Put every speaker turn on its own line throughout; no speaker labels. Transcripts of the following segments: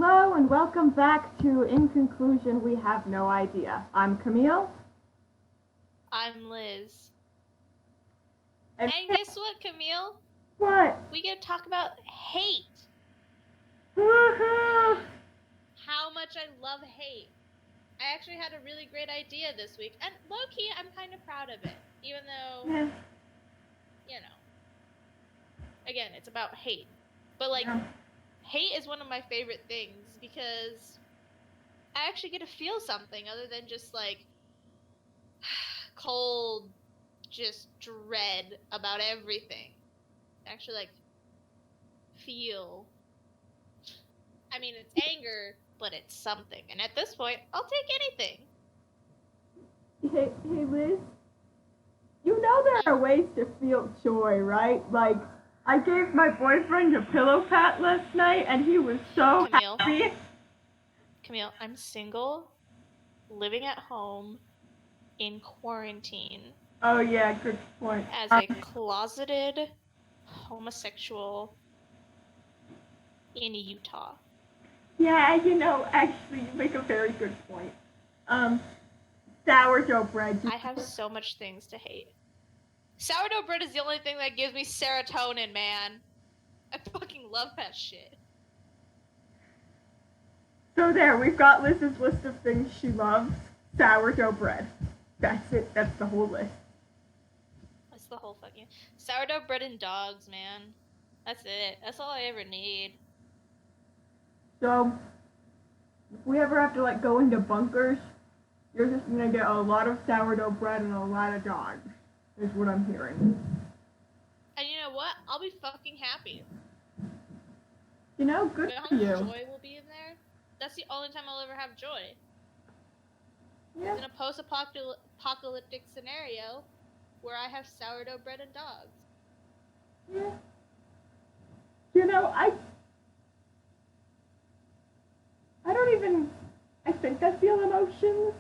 Hello and welcome back to In Conclusion, We Have No Idea. I'm Camille.
I'm Liz. And guess what, Camille?
What?
We get to talk about hate.
Woohoo!
How much I love hate. I actually had a really great idea this week, and low-key, I'm kind of proud of it. Even though, you know, again, it's about hate. But, hate is one of my favorite things because I actually get to feel something other than just, cold, just dread about everything. Actually, feel. I mean, it's anger, but it's something. And at this point, I'll take anything.
Hey Liz, you know there are ways to feel joy, right? Like, I gave my boyfriend a pillow pat last night, and he was so happy.
Camille, I'm single, living at home, in quarantine.
Oh yeah, good point.
As a closeted homosexual in Utah.
Yeah, actually, you make a very good point. Sourdough bread.
I have so much things to hate. Sourdough bread is the only thing that gives me serotonin, man. I fucking love that shit.
So there, we've got Liz's list of things she loves. Sourdough bread. That's it. That's the whole list.
That's the whole fucking... Sourdough bread and dogs, man. That's it. That's all I ever need.
So, if we ever have to, go into bunkers, you're just gonna get a lot of sourdough bread and a lot of dogs, is what I'm hearing.
And you know what? I'll be fucking happy.
Good for you.
Joy will be in there. That's the only time I'll ever have joy.
Yeah.
In a post-apocalyptic scenario where I have sourdough bread and dogs.
Yeah. I think I feel emotions.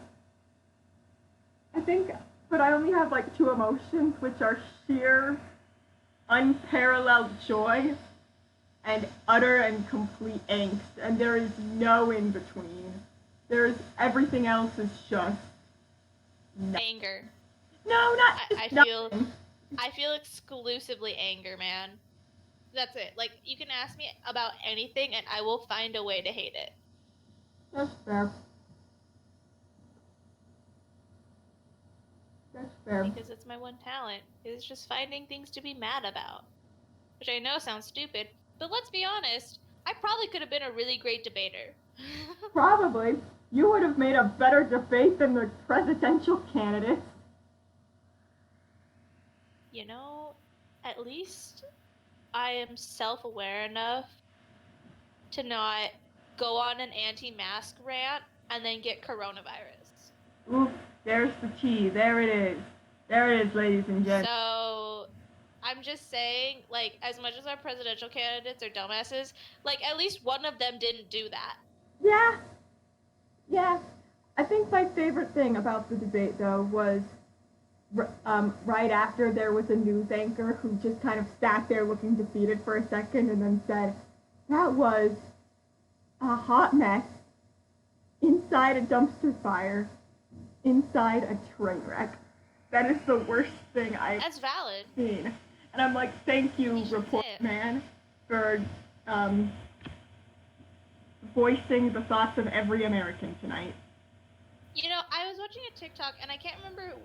But I only have two emotions, which are sheer, unparalleled joy and utter and complete angst, and there is no in between. Everything else is just
anger.
No, not
I feel exclusively anger, man. That's it. You can ask me about anything and I will find a way to hate it.
That's fair.
Because it's my one talent. It's just finding things to be mad about. Which I know sounds stupid, but let's be honest, I probably could have been a really great debater.
Probably. You would have made a better debate than the presidential candidates.
At least I am self-aware enough to not go on an anti-mask rant and then get coronavirus.
Oof, there's the tea. There it is. There it is, ladies and gentlemen.
So, I'm just saying, as much as our presidential candidates are dumbasses, at least one of them didn't do that.
Yeah. I think my favorite thing about the debate, though, was right after there was a news anchor who just kind of sat there looking defeated for a second and then said, "That was a hot mess inside a dumpster fire, inside a train wreck. That is the worst thing I've
That's valid.
seen." And I'm like, thank you, report man, for voicing the thoughts of every American tonight.
I was watching a TikTok, and I can't remember,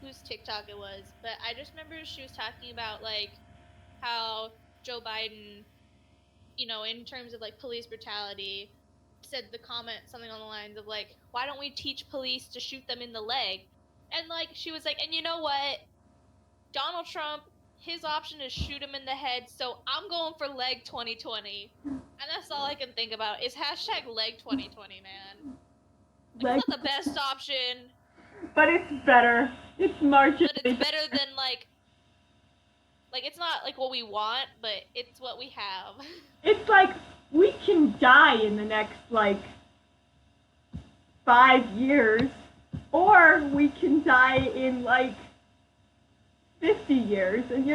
whose TikTok it was, but I just remember she was talking about, how Joe Biden, in terms of, police brutality, said the comment something on the lines of, why don't we teach police to shoot them in the leg? And, she was like, and you know what? Donald Trump, his option is shoot him in the head, so I'm going for leg 2020. And that's all I can think about is hashtag leg 2020, man. It's not the best option.
But it's better. It's marginally.
But it's better than, it's not, what we want, but it's what we have.
It's we can die in the next, 5 years, or we can die in, 50 years, and,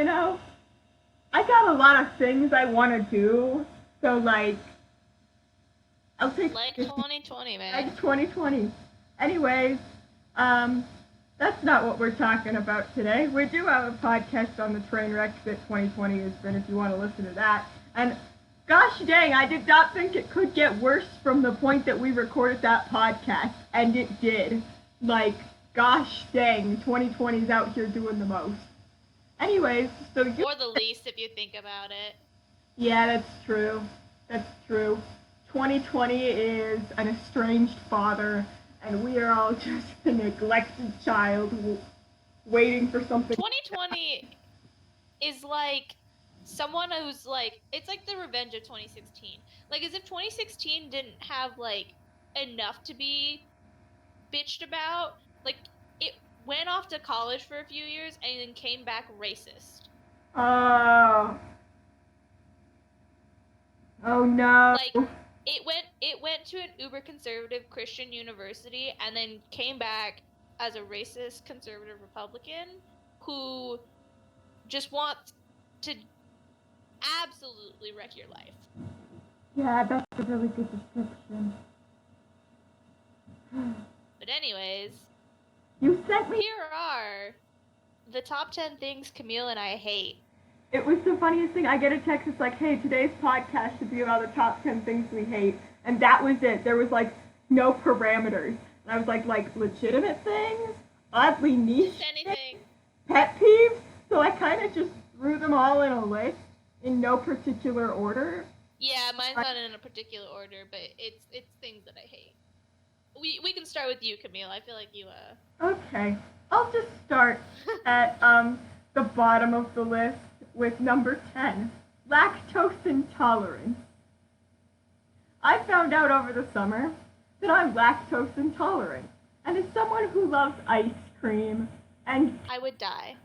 I got a lot of things I want to do, so, I'll take
like
50.
2020, man.
Like 2020. Anyways, that's not what we're talking about today. We do have a podcast on the train wreck that 2020 has been if you want to listen to that. And gosh dang, I did not think it could get worse from the point that we recorded that podcast. And it did. Like, gosh dang, 2020's out here doing the most. Anyways, so you...
Or the least if you think about it.
Yeah, that's true. That's true. 2020 is an estranged father, and we are all just a neglected child waiting for something.
2020 is like someone who's like, it's like the revenge of 2016. Like, as if 2016 didn't have like enough to be bitched about. Like, it went off to college for a few years and then came back racist.
Oh no.
Like, it went to an uber conservative Christian university and then came back as a racist conservative Republican who just wants to absolutely wreck your life.
Yeah, that's a really good description.
But anyways,
you sent me...
Here are the top 10 things Camille and I hate.
It was the funniest thing. I get a text, it's like, hey, today's podcast should be about the top 10 things we hate. And that was it. There was, like, no parameters. And I was like, legitimate things? Oddly niche
Anything.
Pet peeves? So I kind of just threw them all in a list in no particular order.
Yeah, mine's not in a particular order, but it's things that I hate. We can start with you, Camille. I feel like you,
Okay. I'll just start at, the bottom of the list with number 10. Lactose intolerance. I found out over the summer that I'm lactose intolerant. And as someone who loves ice cream and...
I would die.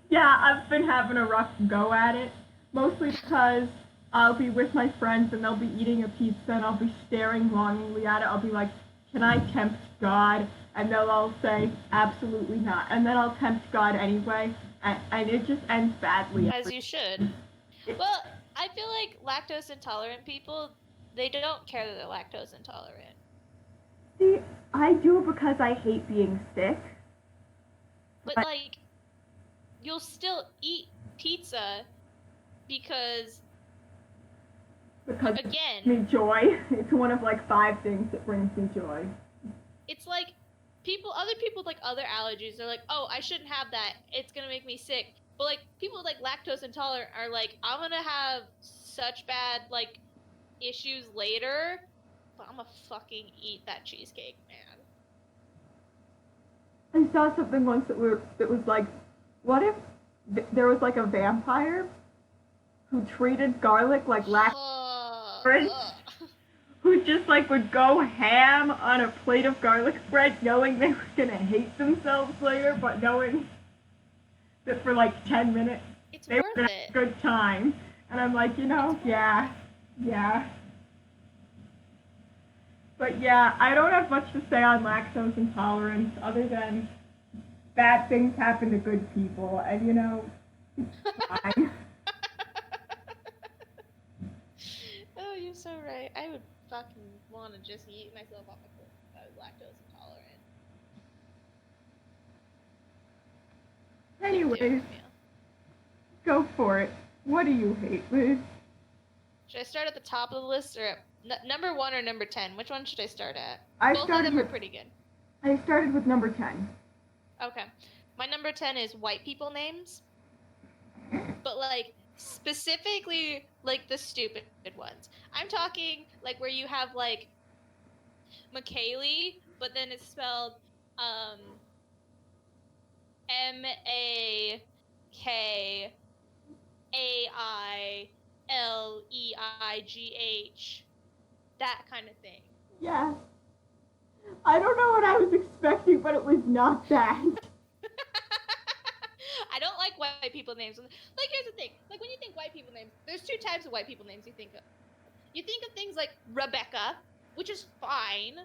Yeah, I've been having a rough go at it. Mostly because I'll be with my friends and they'll be eating a pizza and I'll be staring longingly at it. I'll be like, can I tempt God? And they'll all say, absolutely not. And then I'll tempt God anyway. And it just ends badly.
As you should. Well, I feel like lactose intolerant people, they don't care that they're lactose intolerant.
See, I do because I hate being sick.
But, like, you'll still eat pizza because again,
me joy. It's one of, like, 5 things that brings me joy.
It's like, other people with, like, other allergies are like, oh, I shouldn't have that. It's gonna make me sick. But, like, people with, like, lactose intolerant are like, I'm gonna have such bad, like, issues later, but I'm gonna fucking eat that cheesecake, man.
I saw something once that was like, what if there was, like, a vampire who treated garlic like lactose, who just, like, would go ham on a plate of garlic bread knowing they were gonna hate themselves later, but knowing that for, like, 10 minutes they were gonna have a good time. And I'm like, yeah. But yeah, I don't have much to say on lactose intolerance other than bad things happen to good people, and it's fine.
Oh, you're so right. I would fucking want to just eat myself off a cliff if I was lactose intolerant.
Anyways, go for it. What do you hate, Liz?
Should I start at the top of the list or number 1 or number 10? Which one should I start at? Both of them are pretty good.
I started with number 10.
Okay. My number 10 is white people names. But, like, specifically, like, the stupid ones. I'm talking, like, where you have, like, McKaylee, but then it's spelled, MAKAILEIGH. That kind of thing.
Yeah. I don't know what I was expecting, but it was not that.
I don't like white people names. Like, here's the thing. Like, when you think white people names, there's 2 types of white people names you think of. You think of things like Rebecca, which is fine,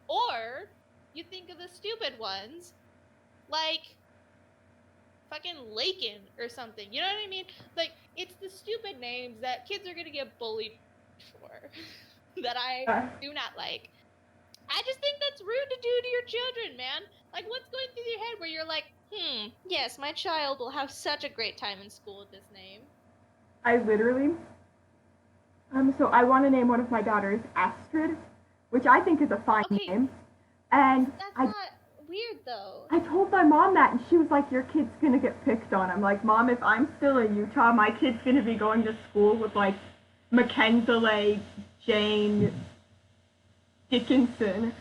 or you think of the stupid ones, like fucking Lakin or something. You know what I mean? Like, it's the stupid names that kids are gonna get bullied for. that I do not like. I just think that's rude to do to your children, man. Like, what's going through your head where you're like, yes, my child will have such a great time in school with this name.
I literally, so I want to name one of my daughters Astrid, which I think is a fine name. And
that's not weird, though.
I told my mom that, and she was like, your kid's going to get picked on. I'm like, Mom, if I'm still in Utah, my kid's going to be going to school with, like, Mackenzie Jane Dickinson.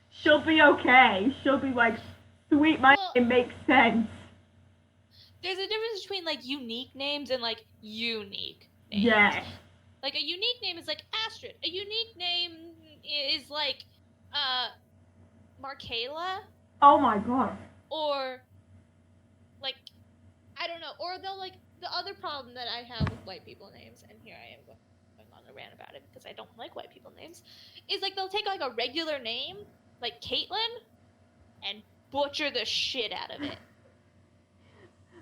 She'll be okay. She'll be like, sweet, my name makes sense.
There's a difference between, like, unique names and, like, unique names.
Yeah.
Like, a unique name is, like, Astrid. A unique name is, like, Markayla.
Oh, my God.
Or, like, I don't know. Or they'll, like, the other problem that I have with white people names, and here I am going on a rant about it because I don't like white people names, is, like, they'll take, like, a regular name, like Caitlin, and butcher the shit out of it.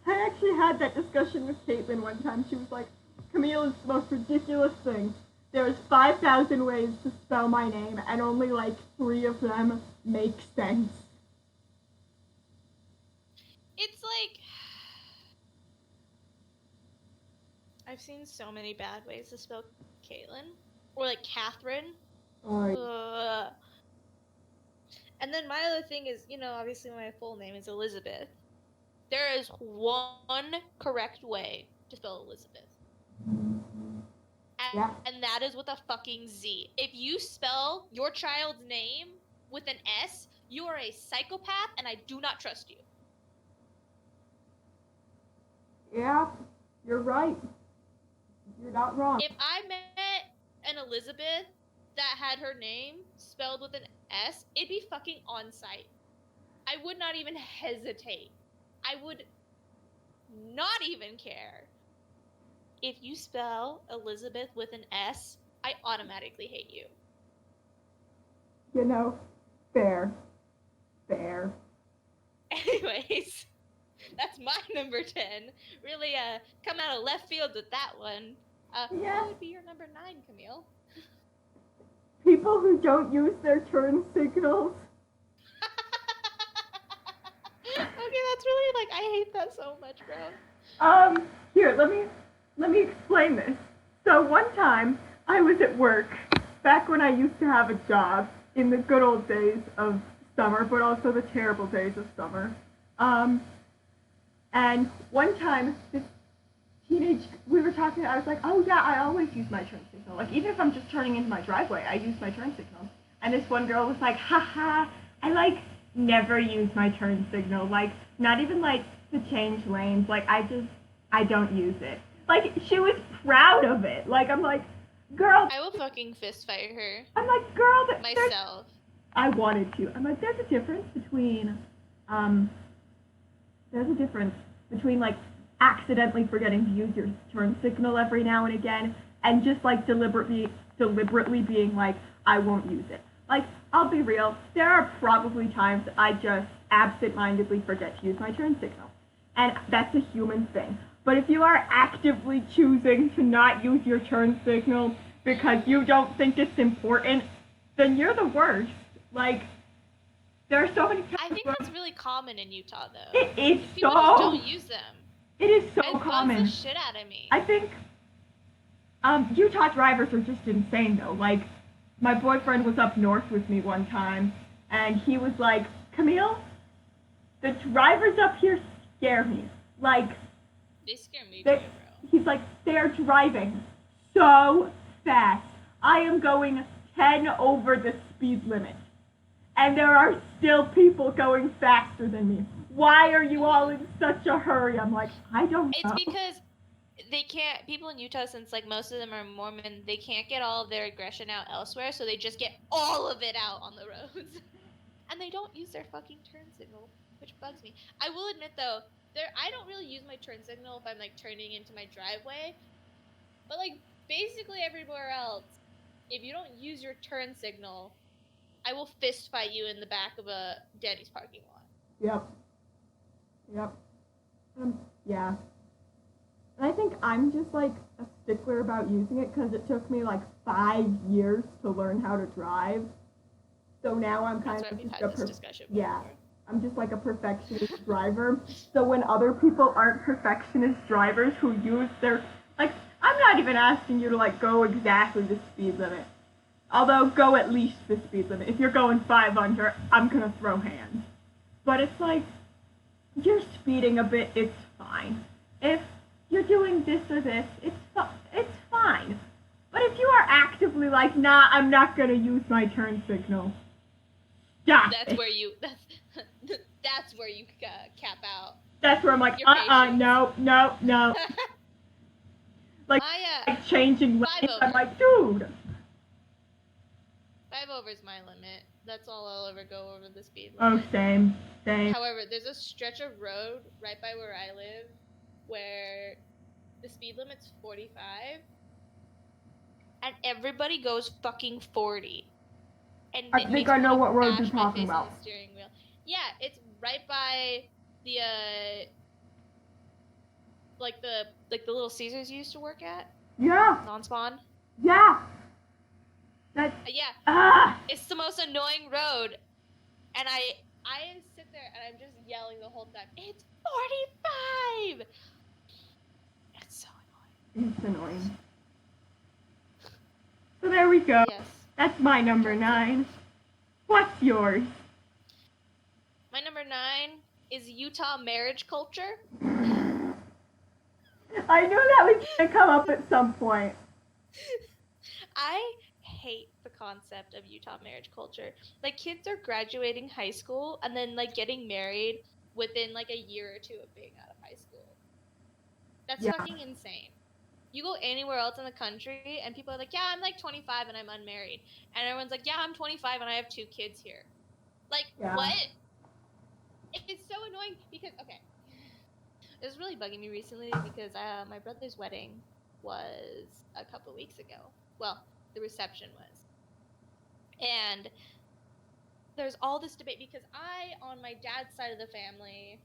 I actually had that discussion with Caitlin one time. She was like, Camille is the most ridiculous thing. There's 5,000 ways to spell my name, and only like 3 of them make sense.
It's like, I've seen so many bad ways to spell Caitlin. Or like Catherine. And then my other thing is, obviously my full name is Elizabeth. There is one correct way to spell Elizabeth. And that is with a fucking Z. If you spell your child's name with an S, you are a psychopath and I do not trust you.
Yeah, you're right. You're not wrong.
If I met an Elizabeth that had her name spelled with an S, it'd be fucking on sight. I would not even hesitate. I would not even care. If you spell Elizabeth with an S, I automatically hate you.
Fair.
Anyways, that's my number 10. Really, come out of left field with that one. What would be your number 9, Camille?
People who don't use their turn signals.
Okay, that's really, I hate that so much, bro.
Here, let me explain this. So one time, I was at work, back when I used to have a job, in the good old days of summer, but also the terrible days of summer. And one time, we were talking, I was like, oh yeah, I always use my turn signal. Like, even if I'm just turning into my driveway, I use my turn signal. And this one girl was like, haha, I, never use my turn signal. Not even, to change lanes. I don't use it. She was proud of it. I'm like, girl.
I will fucking fist fight her.
I'm like, girl.
Myself.
I wanted to. I'm like, there's a difference between, accidentally forgetting to use your turn signal every now and again, and just, deliberately being like, I won't use it. I'll be real, there are probably times I just absent-mindedly forget to use my turn signal. And that's a human thing. But if you are actively choosing to not use your turn signal because you don't think it's important, then you're the worst. There are so many times.
I think that's really common in Utah, though.
It is
People just don't use them.
It is so common.
It bugs the shit out of me.
I think Utah drivers are just insane, though. My boyfriend was up north with me one time, and he was like, Camille, the drivers up here scare me.
They scare me too, bro.
He's like, they're driving so fast. I am going 10 over the speed limit. And there are still people going faster than me. Why are you all in such a hurry? I'm like, I don't know.
It's because they can't, people in Utah, since most of them are Mormon, they can't get all of their aggression out elsewhere, so they just get all of it out on the roads. And they don't use their fucking turn signal, which bugs me. I will admit, though, I don't really use my turn signal if I'm, turning into my driveway. But, basically everywhere else, if you don't use your turn signal, I will fist fight you in the back of a Denny's parking lot.
Yep. Yeah. And I think I'm just like a stickler about using it because it took me like 5 years to learn how to drive. So now I'm kind
That's
of
right, we've
just
had this discussion before.
yeah. I'm just like a perfectionist driver. So when other people aren't perfectionist drivers who use their like, I'm not even asking you to like go exactly the speed limit. Although go at least the speed limit. If you're going 500, I'm gonna throw hands. But it's like you're speeding a bit. It's fine. If you're doing this or this, it's fine. But if you are actively like, nah, I'm not gonna use my turn signal. Stop
That's
it.
where you that's where you cap out.
That's where I'm like,
Your patience.
no. Like, like changing lanes. I'm like, dude.
5 over is my limit. That's all I'll ever go over the speed limit.
Oh, same.
However, there's a stretch of road right by where I live where the speed limit's 45 and everybody goes fucking 40. And
I think I know what road you're talking about.
The steering wheel. Yeah, it's right by the like the Little Caesars you used to work at.
Yeah.
Non-spawn.
Yeah. That's
yeah. It's the most annoying road, and I sit there and I'm just yelling the whole time. It's 45. It's so annoying.
It's annoying. So there we go.
Yes.
That's my number 9. What's yours?
My number 9 is Utah marriage culture.
I knew that was going to come up at some point.
I hate the concept of Utah marriage culture. Like, kids are graduating high school and then, like, getting married within, like, a year or 2 of being out of high school. That's fucking insane. You go anywhere else in the country and people are like, yeah, I'm, like, 25 and I'm unmarried. And everyone's like, yeah, I'm 25 and I have 2 kids here. Like, what? It's so annoying because, okay, it was really bugging me recently because my brother's wedding was a couple weeks ago. Well, the reception was. And there's all this debate because on my dad's side of the family,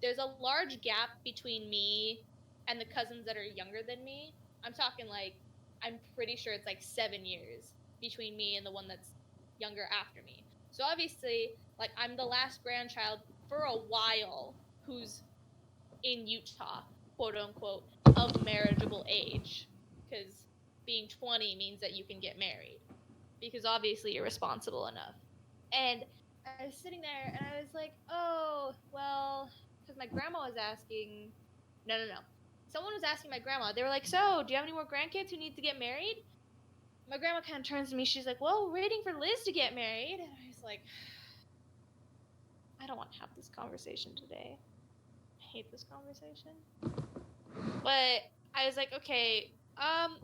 there's a large gap between me and the cousins that are younger than me. I'm talking like, I'm pretty sure it's like 7 years between me and the one that's younger after me. So obviously, like, I'm the last grandchild for a while who's in Utah, quote unquote, of marriageable age. Because being 20 means that you can get married. Because obviously you're responsible enough. And I was sitting there and I was like, oh, well, because my grandma was asking, no. Someone was asking my grandma, they were like, so, do you have any more grandkids who need to get married? My grandma kind of turns to me, she's like, well, we're waiting for Liz to get married. And I was like, I don't want to have this conversation today. I hate this conversation. But I was like, okay,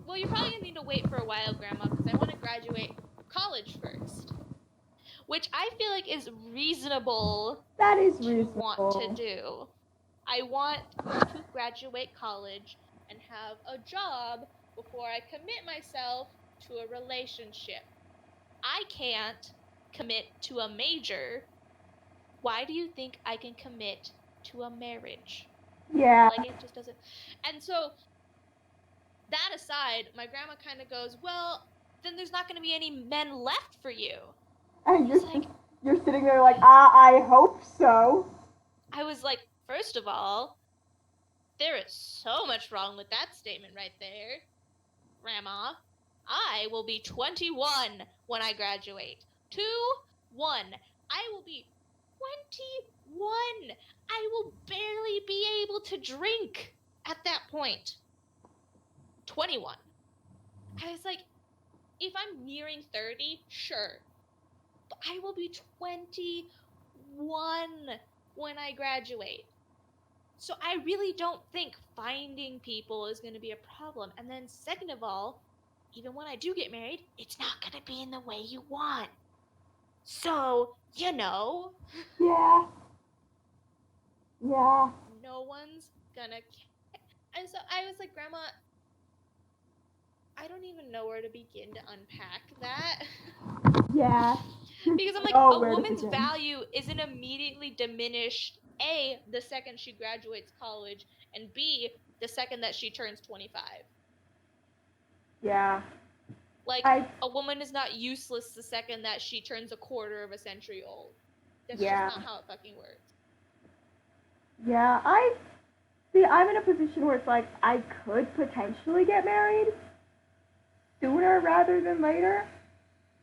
well, you're probably going to need to wait for a while, Grandma, because I want to graduate college first. Which I feel like is reasonable.
That is reasonable.
Want to do. I want to graduate college and have a job before I commit myself to a relationship. I can't commit to a major. Why do you think I can commit to a marriage?
Yeah.
Like, it just doesn't. And so, that aside, my grandma kind of goes, well, then there's not going to be any men left for you.
And you're sitting there like, I hope so.
I was like, first of all, there is so much wrong with that statement right there, Grandma. I will be 21 when I graduate. 21. I will be 21. I will barely be able to drink at that point. 21. I was like, if I'm nearing 30, sure. But I will be 21 when I graduate. So I really don't think finding people is going to be a problem. And then second of all, even when I do get married, it's not going to be in the way you want. So, you know.
Yeah.
No one's going to care. And so I was like, Grandma, I don't even know where to begin to unpack that.
Yeah.
Because I'm like, a woman's value isn't immediately diminished A, the second she graduates college, and B, the second that she turns 25.
Yeah.
Like,
I
a woman is not useless the second that she turns a quarter of a century old. That's
yeah.
just not how it fucking works.
Yeah, I'm in a position where it's like I could potentially get married sooner rather than later.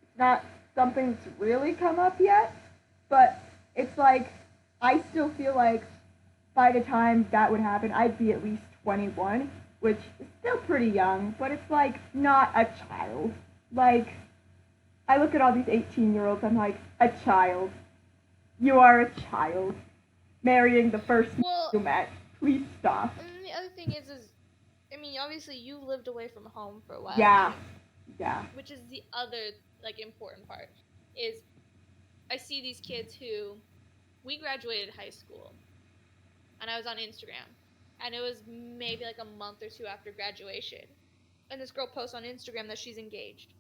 It's not something that's really come up yet, but it's like I still feel like by the time that would happen, I'd be at least 21, which is still pretty young, but it's like not a child. Like, I look at all these 18-year-olds, I'm like, a child. You are a child. Marrying the first you met. Please stop.
And the other thing is, I mean, obviously you lived away from home for a while.
Yeah.
Too,
Yeah.
which is the other, like, important part, is I see these kids who, we graduated high school, and I was on Instagram, and it was maybe like a month or two after graduation, and this girl posts on Instagram that she's engaged.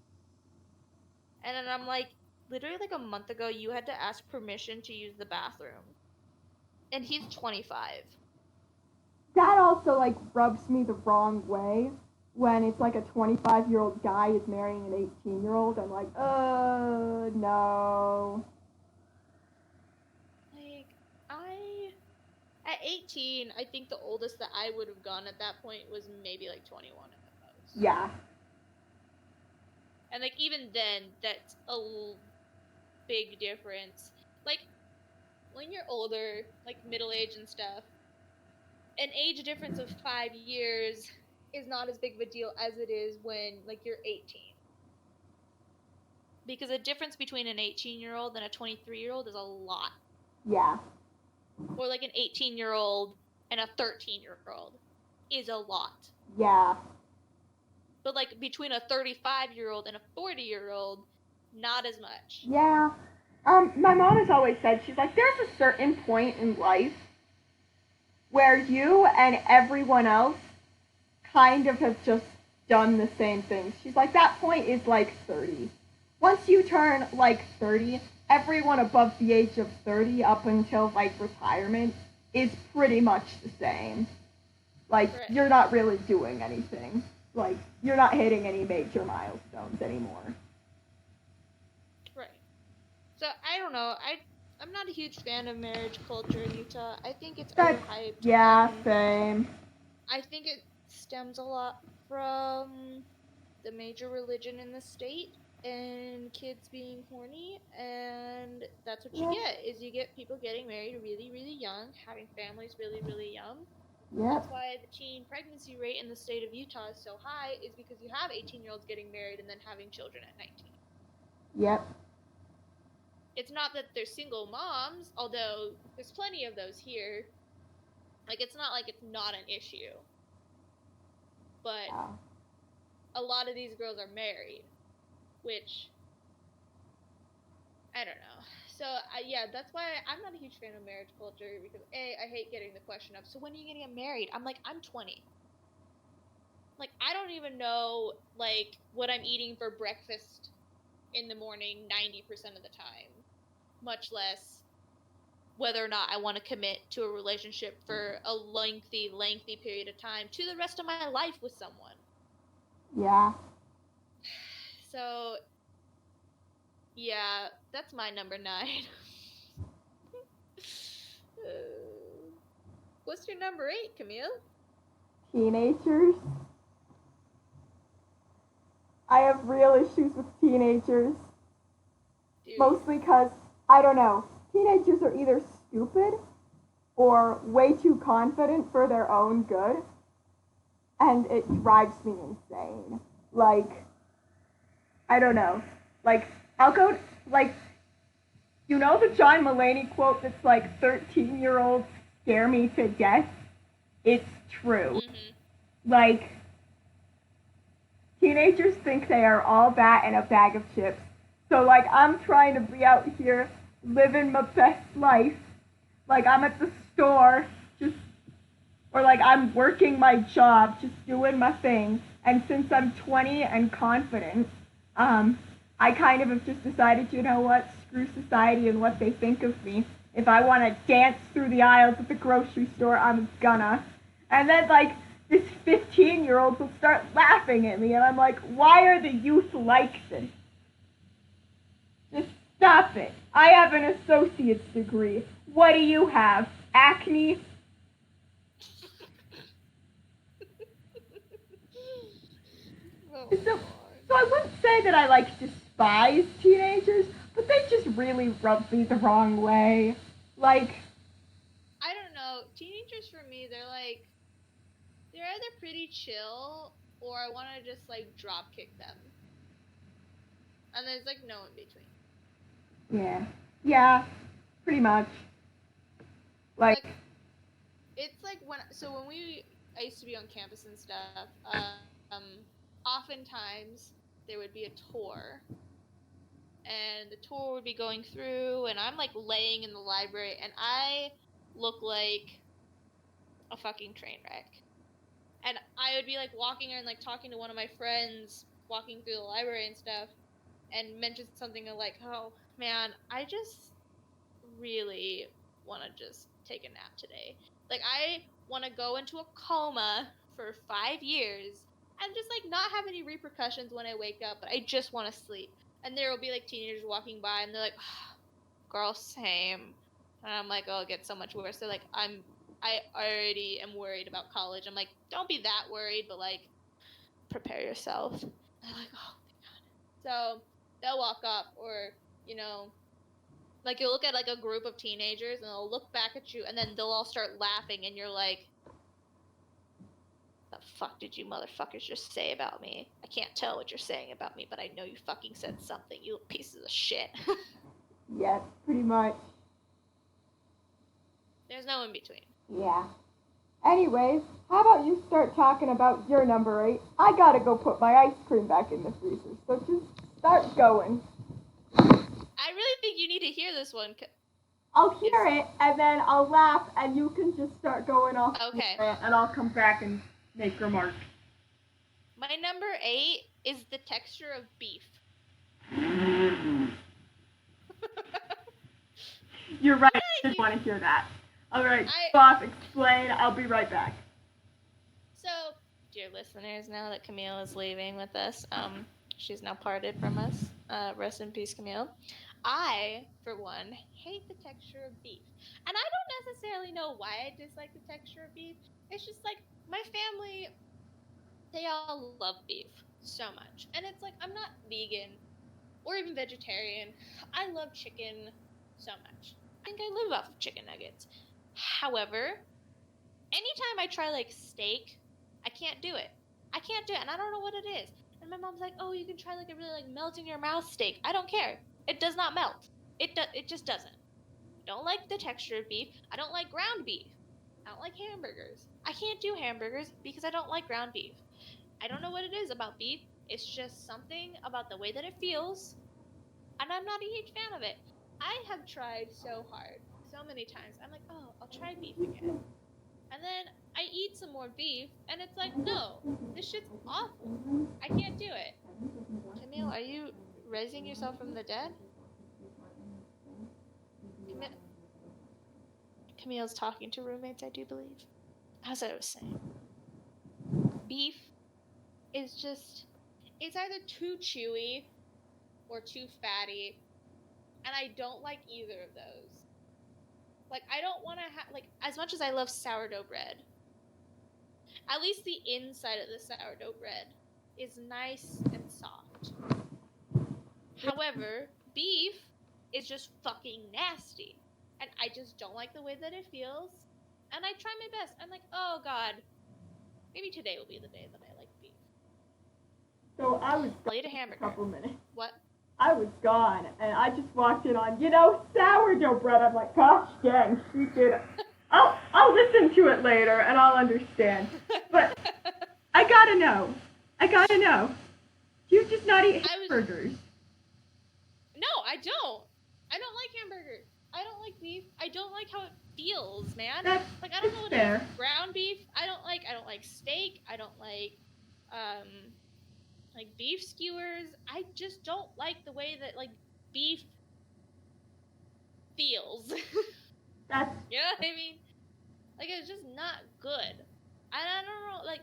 And then I'm like, literally like a month ago, you had to ask permission to use the bathroom. And he's 25.
That also, like, rubs me the wrong way when it's like a 25-year-old guy is marrying an 18-year-old. I'm like, no.
Like, at 18, I think the oldest that I would have gone at that point was maybe like 21 at the most.
Yeah.
And, like, even then, that's a big difference. Like, when you're older, like middle age and stuff, an age difference of 5 years is not as big of a deal as it is when, like, you're 18. Because the difference between an 18-year-old and a 23-year-old is a lot.
Yeah.
Or like an 18-year-old and a 13-year-old is a lot.
Yeah.
But like between a 35-year-old and a 40-year-old, not as much.
Yeah. My mom has always said, she's like, there's a certain point in life where you and everyone else kind of have just done the same things. She's like, that point is like 30. Once you turn like 30, everyone above the age of 30 up until like retirement is pretty much the same. Like,
Right.
You're not really doing anything. Like, you're not hitting any major milestones anymore.
Right. So, I don't know. I'm not a huge fan of marriage culture in Utah. I think it's overhyped.
Yeah, same.
I think it stems a lot from the major religion in the state and kids being horny, and that's what you get, is you get people getting married really, really young, having families really, really young.
Yep.
That's why the teen pregnancy rate in the state of Utah is so high, is because you have 18-year-olds getting married and then having children at 19.
Yep.
It's not that they're single moms, although there's plenty of those here. Like, it's not like it's not an issue. But a lot of these girls are married, which, I don't know. So, yeah, that's why I'm not a huge fan of marriage culture, because A, I hate getting the question of, so when are you going to get married? I'm like, I'm 20. Like, I don't even know, like, what I'm eating for breakfast in the morning 90% of the time, much less whether or not I want to commit to a relationship for a lengthy period of time to the rest of my life with someone.
Yeah.
So, yeah, that's my number 9. What's your number 8, Camille?
Teenagers. I have real issues with teenagers.
Dude.
Mostly because, I don't know, teenagers are either stupid or way too confident for their own good, and it drives me insane. Like, I don't know. Like, I'll go, like, you know the John Mulaney quote that's like, 13-year-olds scare me to death? It's true.
Mm-hmm.
Like, teenagers think they are all that and a bag of chips. So, like, I'm trying to be out here living my best life. Like, I'm at the store, or like, I'm working my job, just doing my thing. And since I'm 20 and confident, I kind of have just decided, you know what, screw society and what they think of me. If I want to dance through the aisles at the grocery store, I'm gonna. And then, like, this 15-year-old will start laughing at me, and I'm like, why are the youth like this? Just stop it. I have an associate's degree. What do you have? Acne?
Oh,
So I wouldn't say that I, like, despise teenagers, but they just really rub me the wrong way. Like,
I don't know. Teenagers for me, they're either pretty chill or I want to just like drop kick them. And there's like no in between.
Yeah, pretty much. Like
it's like when I used to be on campus and stuff. Oftentimes there would be a tour, and the tour would be going through, and I'm like laying in the library, and I look like a fucking train wreck. And I would be like walking and like talking to one of my friends, walking through the library and stuff, and mentioned something like, "Oh man, I just really want to just take a nap today. Like I want to go into a coma for 5 years and just like not have any repercussions when I wake up, but I just want to sleep." And there will be like teenagers walking by and they're like, oh, "Girl, same." And I'm like, "Oh, it gets so much worse." They're like, I already am worried about college." I'm like, "Don't be that worried, but like prepare yourself." And they're like, "Oh my god." So they'll walk up, or like you'll look at like a group of teenagers and they'll look back at you and then they'll all start laughing and you're like, "The fuck did you motherfuckers just say about me? I can't tell what you're saying about me, but I know you fucking said something, you pieces of shit."
yeah, pretty much.
There's no in between.
Yeah. Anyways, how about you start talking about your number 8? I gotta go put my ice cream back in the freezer, so just start going.
I really think you need to hear this one.
I'll hear it, and then I'll laugh, and you can just start going off.
Okay.
And I'll come back and make remarks.
My number 8 is the texture of beef.
You're right. I didn't want to hear that. All right, boss, explain. I'll be right back.
So, dear listeners, now that Camille is leaving with us, she's now parted from us. Rest in peace, Camille. I, for one, hate the texture of beef. And I don't necessarily know why I dislike the texture of beef. It's just like my family, they all love beef so much. And it's like, I'm not vegan or even vegetarian. I love chicken so much. I think I live off of chicken nuggets. However, anytime I try like steak, I can't do it. I can't do it, and I don't know what it is. And my mom's like, "Oh, you can try like a really like melt in your mouth steak." I don't care. It does not melt. It just doesn't. I don't like the texture of beef. I don't like ground beef. I don't like hamburgers. I can't do hamburgers because I don't like ground beef. I don't know what it is about beef. It's just something about the way that it feels, and I'm not a huge fan of it. I have tried so hard, so many times. I'm like, "Oh, I'll try beef again." And then I eat some more beef, and it's like, no, this shit's awful. I can't do it. Camille, are you raising yourself from the dead? Camille's talking to roommates, I do believe. As I was saying, beef is just, it's either too chewy or too fatty, and I don't like either of those. Like, I don't want to have, like, as much as I love sourdough bread, at least the inside of the sourdough bread is nice and soft. However, beef is just fucking nasty. And I just don't like the way that it feels. And I try my best. I'm like, "Oh god, maybe today will be the day that I like beef."
So I was
I'll eat a hamburger.
A couple minutes.
What?
I was gone, and I just walked in on, sourdough bread. I'm like, gosh dang, she did it. I'll listen to it later, and I'll understand. But I gotta know. Do you just not eat hamburgers?
No, I don't. I don't like hamburgers. I don't like beef. I don't like how it feels, man.
That's
like, I don't know what
fair.
it is. Ground beef, I don't like steak. I don't like beef skewers. I just don't like the way that like beef feels.
That's
You know what I mean? Like, it's just not good. And I don't know, like,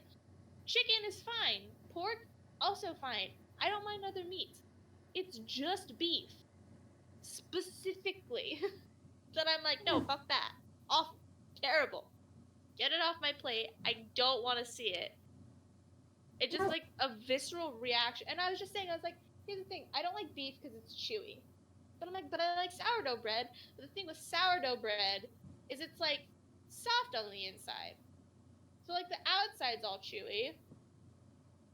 chicken is fine. Pork, also fine. I don't mind other meats. It's just beef. Specifically. That I'm like, no, fuck that. Awful. Terrible. Get it off my plate. I don't want to see it. It's just like a visceral reaction. And I was just saying, I was like, here's the thing. I don't like beef because it's chewy. But I'm like, but I like sourdough bread. But the thing with sourdough bread is it's like soft on the inside. So like the outside's all chewy.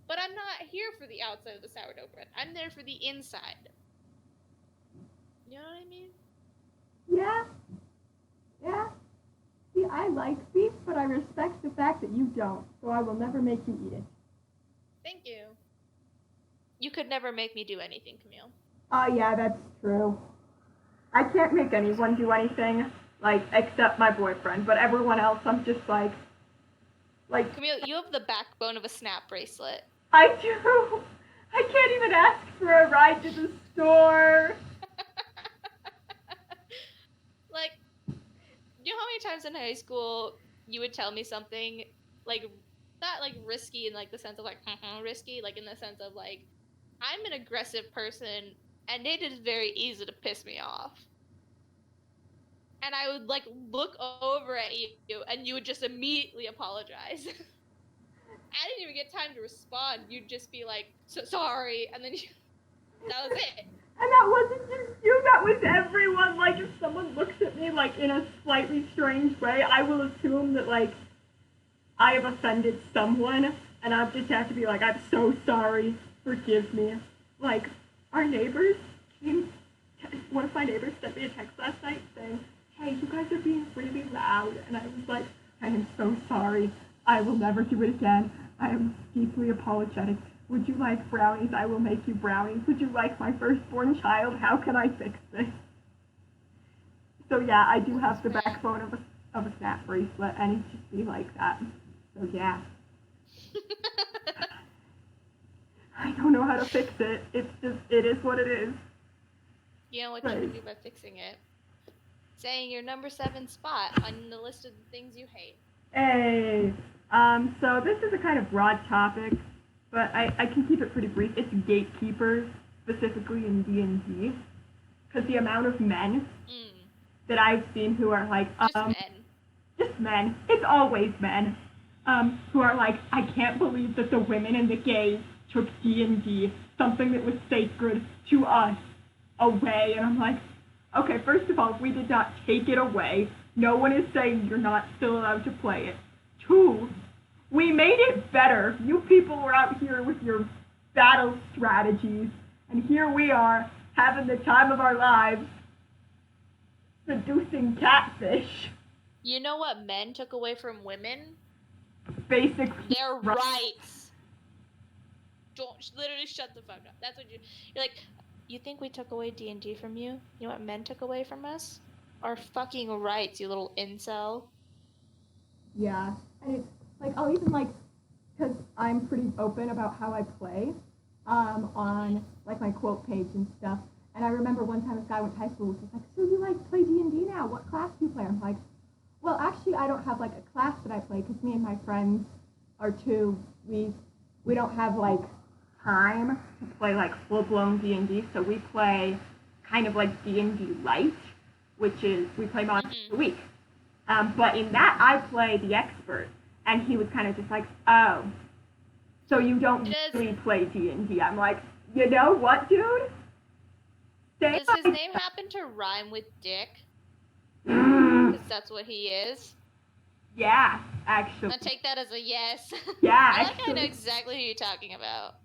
But I'm not here for the outside of the sourdough bread. I'm there for the inside. You know what I mean?
yeah. Yeah. See, I like beef, but I respect the fact that you don't, so I will never make you eat it.
Thank you. You could never make me do anything, Camille.
Yeah, that's true. I can't make anyone do anything, like, except my boyfriend, but everyone else, I'm just like...
Camille, you have the backbone of a snap bracelet.
I do! I can't even ask for a ride to the store!
Like, you know how many times in high school you would tell me something, like, not, like, risky in, like, the sense of, like, risky, like, in the sense of, like, I'm an aggressive person, and it is very easy to piss me off. And I would, like, look over at you, and you would just immediately apologize. I didn't even get time to respond. You'd just be like, so sorry, and then that was it.
And that wasn't just you, that was everyone. Like, if someone looks at me, like, in a slightly strange way, I will assume that, like, I have offended someone, and I'll just have to be like, I'm so sorry, forgive me. Like, our neighbors one of my neighbors sent me a text last night saying, hey, you guys are being really loud, and I was like, I am so sorry, I will never do it again, I am deeply apologetic. Would you like brownies? I will make you brownies. Would you like my firstborn child? How can I fix this? So yeah, I do have the backbone of a snap bracelet, and it just be like that. So yeah. I don't know how to fix it. It's just, it is what it is.
You know what you can do by fixing it? Saying your number 7 spot on the list of the things you hate.
Hey, so this is a kind of broad topic, but I can keep it pretty brief. It's gatekeepers, specifically in D&D, because the amount of men that I've seen who are like, just men, it's always men, who are like, I can't believe that the women and the gays took D&D, something that was sacred to us, away. And I'm like, okay, first of all, we did not take it away. No one is saying you're not still allowed to play it. 2, we made it better. You people were out here with your battle strategies, and here we are, having the time of our lives, seducing catfish.
You know what men took away from women?
Basic
their rights. Don't literally shut the fuck up. That's what you're like. You think we took away D&D from you? You know what men took away from us? Our fucking rights, you little incel.
Yeah, and it's like I'll even like, because I'm pretty open about how I play, on like my quote page and stuff. And I remember one time this guy went to high school was just like, so you like play D&D now? What class do you play? I'm like, well, actually, I don't have like a class that I play because me and my friends are we don't have like time to play like full-blown D&D, so we play kind of like D&D light, which is we play once a week. But in that, I play the expert, and he was kind of just like, oh, so you don't really play D&D. I'm like, you know what, dude?
Does his name happen to rhyme with Dick? Because that's what he is.
Yeah, actually.
I'll take that as a yes.
Yeah,
I know exactly who you're talking about.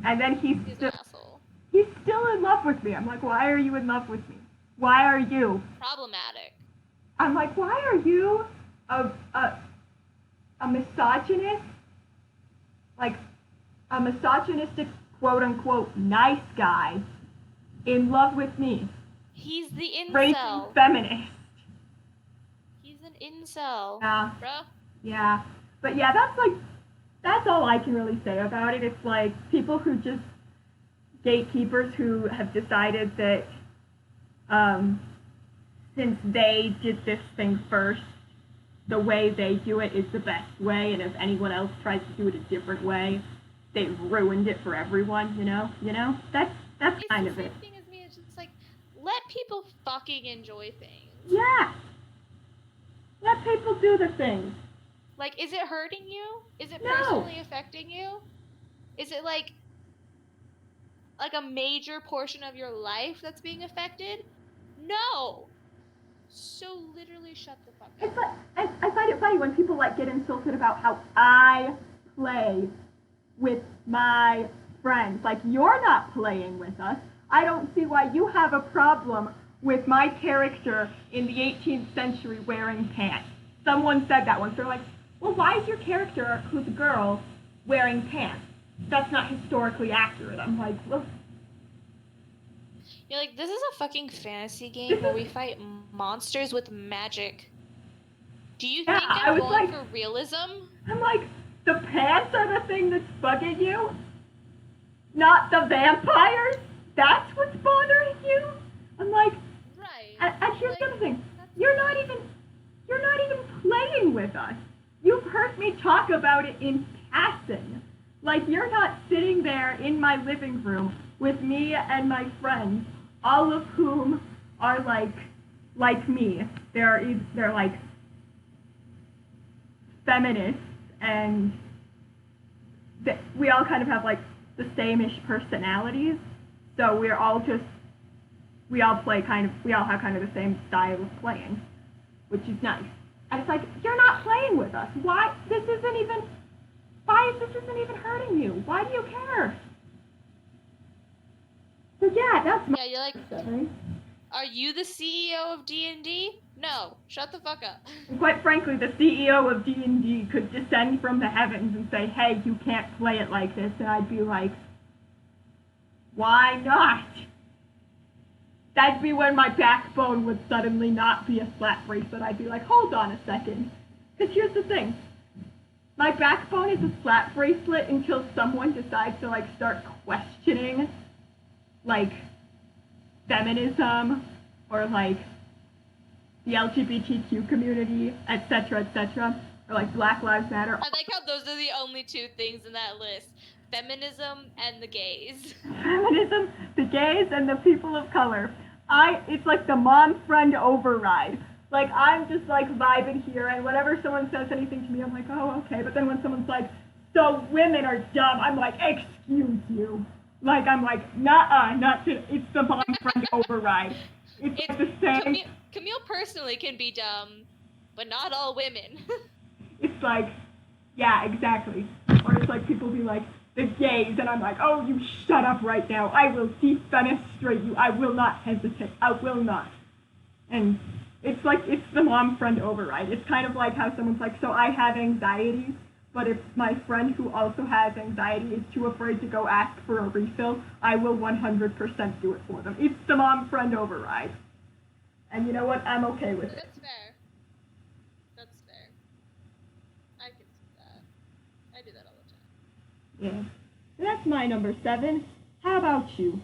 And then he's
an asshole.
He's still in love with me. I'm like, why are you in love with me? Why are you?
Problematic.
I'm like, why are you a misogynist? Like, a misogynistic, quote-unquote, nice guy in love with me.
He's the incel.
Raging feminist.
He's an incel.
Yeah.
Bruh.
Yeah. But yeah, that's all I can really say about it. It's like people who just, gatekeepers who have decided that since they did this thing first, the way they do it is the best way, and if anyone else tries to do it a different way, they've ruined it for everyone, you know? That's kind of it.
It's the same thing as me. It's just like, let people fucking enjoy things.
Yeah. Let people do the things.
Like, is it hurting you? Is it personally affecting you? Is it like a major portion of your life that's being affected? No. So literally shut the fuck up.
It's like, I find it funny when people like get insulted about how I play with my friends. Like, you're not playing with us. I don't see why you have a problem with my character in the 18th century wearing pants. Someone said that once. They're like, well, why is your character, who's a girl, wearing pants? That's not historically accurate. I'm like, well...
You're like, this is a fucking fantasy game where we fight monsters with magic. Do you think I'm going for realism?
I'm like, the pants are the thing that's bugging you? Not the vampires? That's what's bothering you? I'm like,
right.
And here's the other thing. You're not even playing with us. You've heard me talk about it in passing. Like, you're not sitting there in my living room with me and my friends, all of whom are like me. They're like feminists, and we all kind of have like the same-ish personalities. So we all have kind of the same style of playing, which is nice. And it's like, you're not playing with us. Why this isn't even hurting you? Why do you care? So yeah, that's my...
Yeah, you're like, are you the CEO of D&D? No, shut the fuck up.
And quite frankly, the CEO of D&D could descend from the heavens and say, hey, you can't play it like this, and I'd be like, why not? That'd be when my backbone would suddenly not be a flat bracelet. I'd be like, hold on a second. Because here's the thing. My backbone is a flat bracelet until someone decides to like start questioning like feminism or like the LGBTQ community, etc., or like Black Lives Matter.
I like how those are the only two things in that list. Feminism and the gays.
Feminism, the gays, and the people of color. It's like the mom friend override. Like, I'm just like vibing here, and whenever someone says anything to me, I'm like, oh, okay. But then when someone's like, so women are dumb, I'm like, excuse you. Like, I'm like, not to, it's the mom friend override. It's like the same.
Camille personally can be dumb, but not all women.
It's like, yeah, exactly. Or it's like people be like, the gays, and I'm like, oh, you shut up right now. I will defenestrate you. I will not hesitate. I will not. And it's like, it's the mom friend override. It's kind of like how someone's like, so I have anxiety, but if my friend who also has anxiety is too afraid to go ask for a refill, I will 100% do it for them. It's the mom friend override. And you know what? I'm okay with it.
That's fair. That's fair. I can see that. I do that all the time.
Yeah. So that's my number 7. How about you?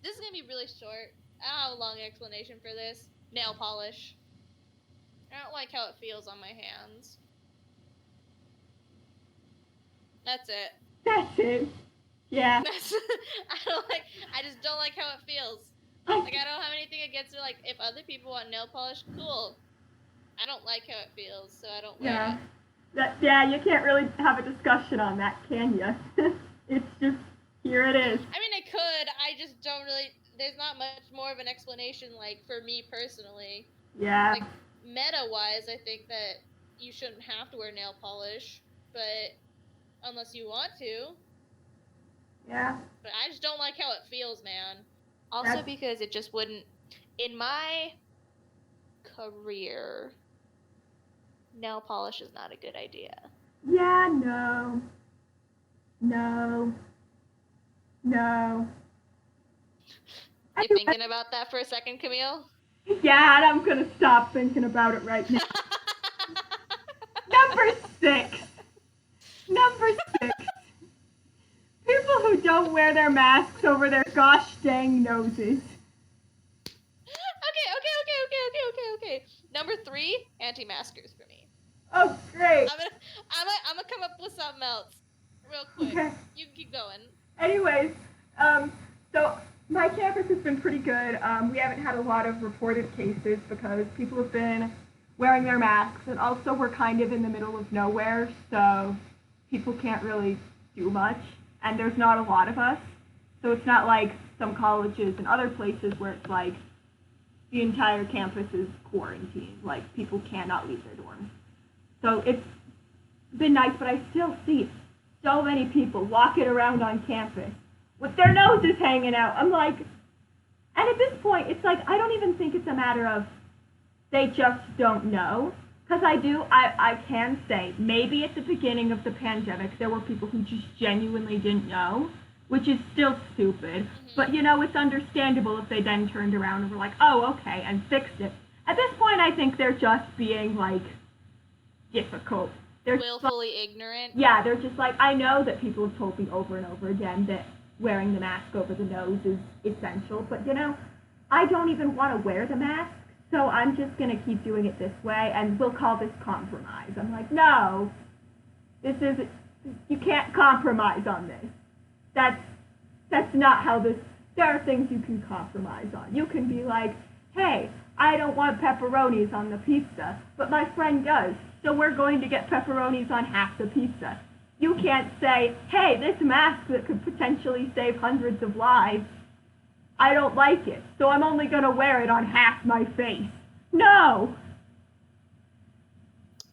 This is going to be really short. I don't have a long explanation for this. Nail polish. I don't like how it feels on my hands. That's it.
That's it. Yeah.
I just don't like how it feels. Like, I don't have anything against it. Like, if other people want nail polish, cool. I don't like how it feels, so I don't wear it.
Yeah, you can't really have a discussion on that, can you? It's just, here it is.
I mean, I could. I just don't really... There's not much more of an explanation, like, for me personally.
Yeah.
Like, meta-wise, I think that you shouldn't have to wear nail polish, but unless you want to.
Yeah.
But I just don't like how it feels, man. Also because it just wouldn't... In my career, nail polish is not a good idea.
Yeah, no.
You thinking about that for a second, Camille?
Yeah, and I'm gonna stop thinking about it right now. Number 6. People who don't wear their masks over their gosh dang noses.
Number 3, anti-maskers for me.
Oh, great.
I'm gonna come up with something else real quick.
Okay.
You can keep going.
Anyways, so my campus has been pretty good. We haven't had a lot of reported cases because people have been wearing their masks, and also we're kind of in the middle of nowhere, so people can't really do much, and there's not a lot of us. So it's not like some colleges and other places where it's like the entire campus is quarantined, like people cannot leave their dorms. So it's been nice, but I still see so many people walking around on campus with their noses hanging out. I'm like, and at this point, it's like, I don't even think it's a matter of they just don't know. Because I can say, maybe at the beginning of the pandemic, there were people who just genuinely didn't know, which is still stupid. But, it's understandable if they then turned around and were like, oh, okay, and fixed it. At this point, I think they're just being, like, difficult. They're
willfully ignorant.
Yeah, they're just like, I know that people have told me over and over again that wearing the mask over the nose is essential, but, I don't even want to wear the mask. So I'm just going to keep doing it this way, and we'll call this compromise. I'm like, no, you can't compromise on this. That's not how this, there are things you can compromise on. You can be like, hey, I don't want pepperonis on the pizza, but my friend does, so we're going to get pepperonis on half the pizza. You can't say, hey, this mask that could potentially save hundreds of lives, I don't like it, so I'm only going to wear it on half my face. No!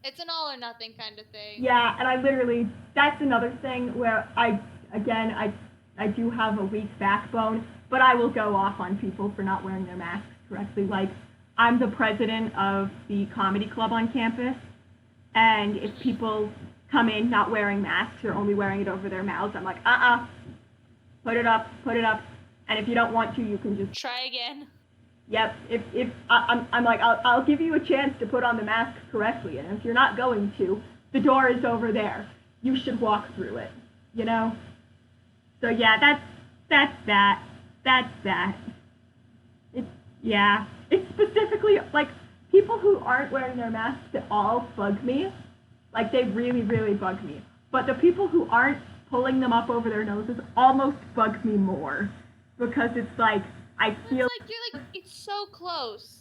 It's an all or nothing kind of thing.
Yeah, and I literally, that's another thing where I do have a weak backbone, but I will go off on people for not wearing their masks correctly. Like, I'm the president of the comedy club on campus, and if people come in not wearing masks or only wearing it over their mouths, I'm like, put it up. And if you don't want to, you can just
try again.
Yep. If I'm like, I'll give you a chance to put on the mask correctly, and if you're not going to, the door is over there. You should walk through it. So yeah, that's that. It's specifically like people who aren't wearing their masks at all bug me. Like they really, really bug me. But the people who aren't pulling them up over their noses almost bug me more. Because it's like, I feel...
It's like, you're like, it's so close.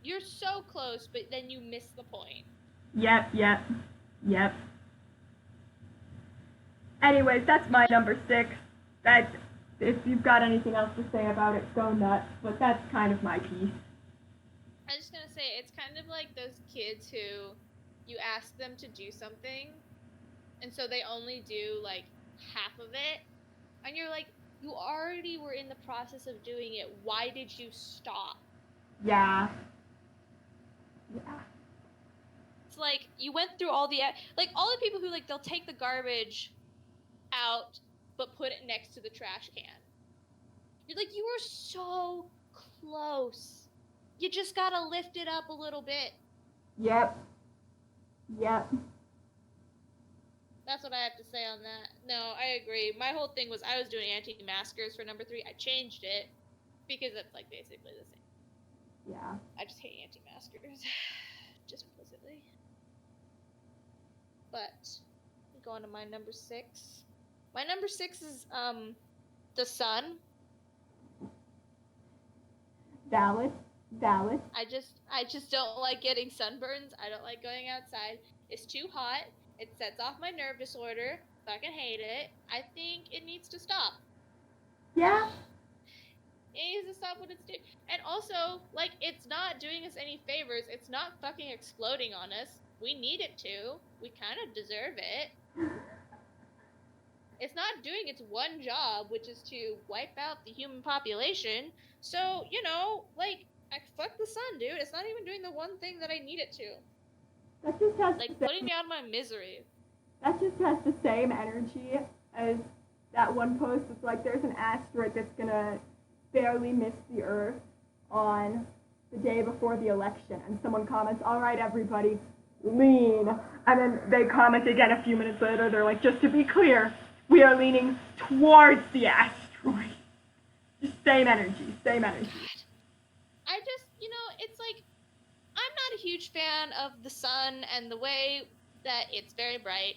You're so close, but then you miss the point.
Yep. Anyways, that's my number 6. If you've got anything else to say about it, go nuts. But that's kind of my piece.
I'm just gonna say, it's kind of like those kids who you ask them to do something, and so they only do, like, half of it, and you're like, you already were in the process of doing it. Why did you stop?
Yeah.
It's like, you went through all the people who, like, they'll take the garbage out, but put it next to the trash can. You're like, you were so close. You just gotta lift it up a little bit.
Yep.
That's what I have to say on that. No, I agree. My whole thing was I was doing anti-maskers for number 3. I changed it because it's like basically the same.
Yeah.
I just hate anti-maskers. Just implicitly. But go on to my number 6. My number 6 is the sun.
Valid.
I just don't like getting sunburns. I don't like going outside. It's too hot. It sets off my nerve disorder. Fucking hate it. I think it needs to stop.
Yeah.
It needs to stop what it's doing. And also, like, it's not doing us any favors. It's not fucking exploding on us. We need it to. We kind of deserve it. It's not doing its one job, which is to wipe out the human population. So, fuck the sun, dude. It's not even doing the one thing that I need it to.
That just has
putting me out of my misery.
That just has the same energy as that one post. It's like there's an asteroid that's gonna barely miss the Earth on the day before the election, and someone comments, "All right, everybody, lean," and then they comment again a few minutes later. They're like, "Just to be clear, we are leaning towards the asteroid." Just same energy.
I just, it's like, I'm not a huge fan of the sun and the way that it's very bright.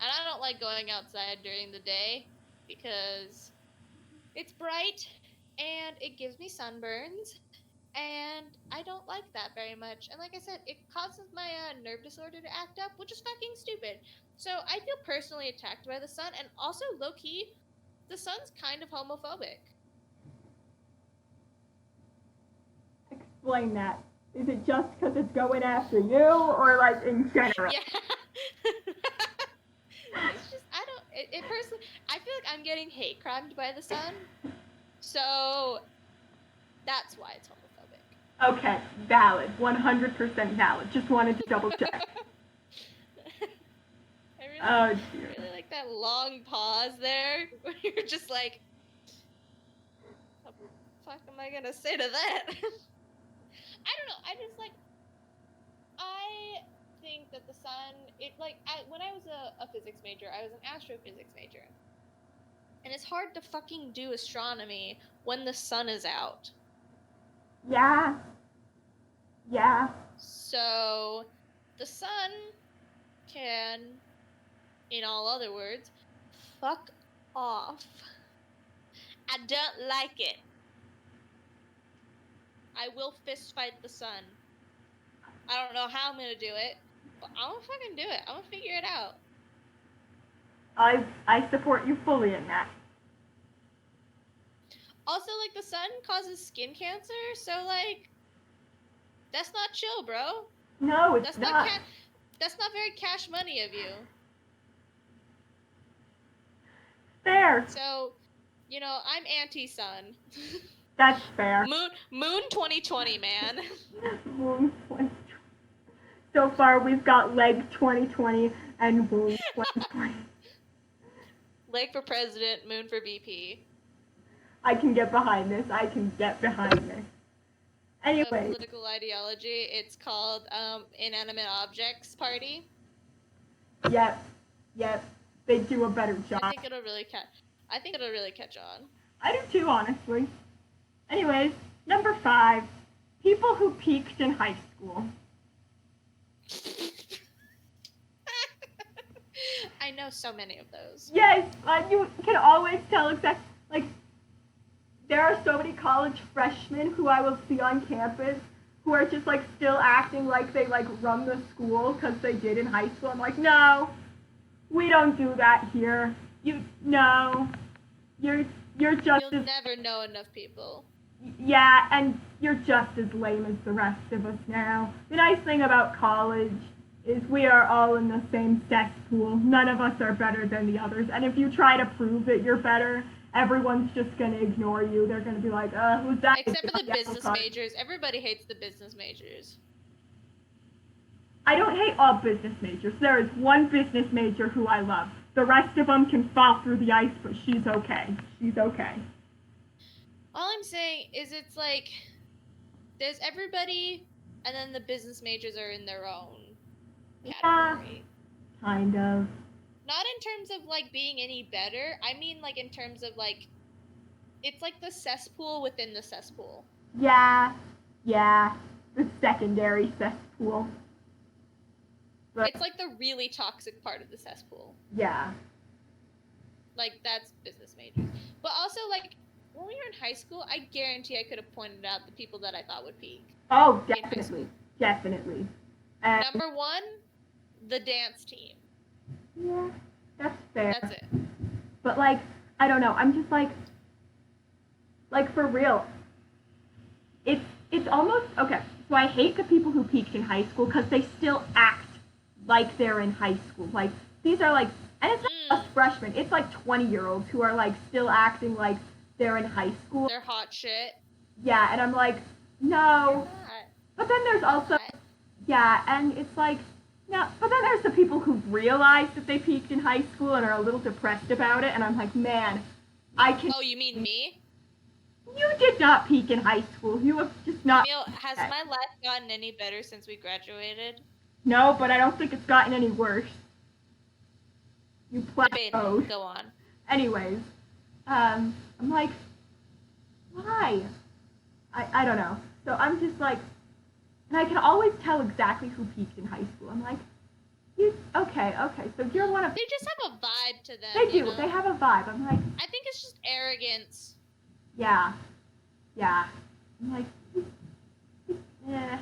And I don't like going outside during the day because it's bright and it gives me sunburns. And I don't like that very much. And like I said, it causes my nerve disorder to act up, which is fucking stupid. So I feel personally attacked by the sun, and also low-key, the sun's kind of homophobic.
Explain that. Is it just because it's going after you, or like in general?
Yeah. It's just, I don't, it personally, I feel like I'm getting hate crimed by the sun. So that's why it's homophobic.
Okay, valid. 100% valid. Just wanted to double check.
I really like that long pause there where you're just like, what the fuck am I gonna say to that? I don't know. I just like, I think that the sun, when I was a physics major, I was an astrophysics major. And it's hard to fucking do astronomy when the sun is out.
Yeah. Yeah.
So, the sun can, in all other words, fuck off. I don't like it. I will fist fight the sun. I don't know how I'm gonna do it, but I'm gonna fucking do it. I'm gonna figure it out.
I support you fully in that.
Also, like, the sun causes skin cancer, so, like, that's not chill, bro.
No, it's not.
That's not very cash money of you.
Fair.
So, you know, I'm anti-sun.
That's fair.
Moon 2020, man.
Moon 2020. So far, we've got Leg 2020 and Moon 2020.
Leg for president, Moon for VP.
I can get behind this. Anyway.
Political ideology. It's called Inanimate Objects Party.
Yep. They do a better job.
I think it'll really catch on.
I do too, honestly. Anyways, number 5. People who peaked in high school.
I know so many of those.
Yes, you can always tell exactly, like, there are so many college freshmen who I will see on campus who are just, like, still acting like they, like, run the school because they did in high school. I'm like, no, we don't do that here. You're just
You'll never know enough people.
Yeah, and you're just as lame as the rest of us now. The nice thing about college is we are all in the same cesspool. None of us are better than the others. And if you try to prove that you're better, everyone's just going to ignore you. They're going to be like, who's that?
Except for the business majors. Everybody hates the business majors.
I don't hate all business majors. There is one business major who I love. The rest of them can fall through the ice, but she's okay.
All I'm saying is it's like, there's everybody, and then the business majors are in their own category.
Yeah, kind of.
Not in terms of, like, being any better. I mean, like, in terms of, like, it's like the cesspool within the cesspool.
Yeah. The secondary cesspool. But
it's like the really toxic part of the cesspool.
Yeah.
Like, that's business majors. But also, like, when we were in high school, I guarantee I could have pointed out the people that I thought would peak.
Oh, definitely.
Number 1, the dance team.
Yeah, that's fair.
That's it.
But, like, I don't know. I'm just like for real. It's almost, okay, so I hate the people who peaked in high school because they still act like they're in high school. Like, these are, like, and it's not just freshmen. It's, like, 20-year-olds who are, like, still acting like they're in high school.
They're hot shit.
Yeah, and I'm like, no. But then there's also, yeah, and it's like, no. But then there's the people who realize that they peaked in high school and are a little depressed about it, and I'm like, man, I can...
Oh, you mean me?
You did not peak in high school. You have just not...
Camille, has my life gotten any better since we graduated?
No, but I don't think it's gotten any worse. You
plateaued. Go on.
Anyways, I'm like, why? I don't know. So I'm just like, And I can always tell exactly who peaked in high school. I'm like, okay, so you're one of.
They just have a vibe to them.
They do.
You know?
They have a vibe. I'm like.
I think it's just arrogance.
Yeah. I'm like, yeah.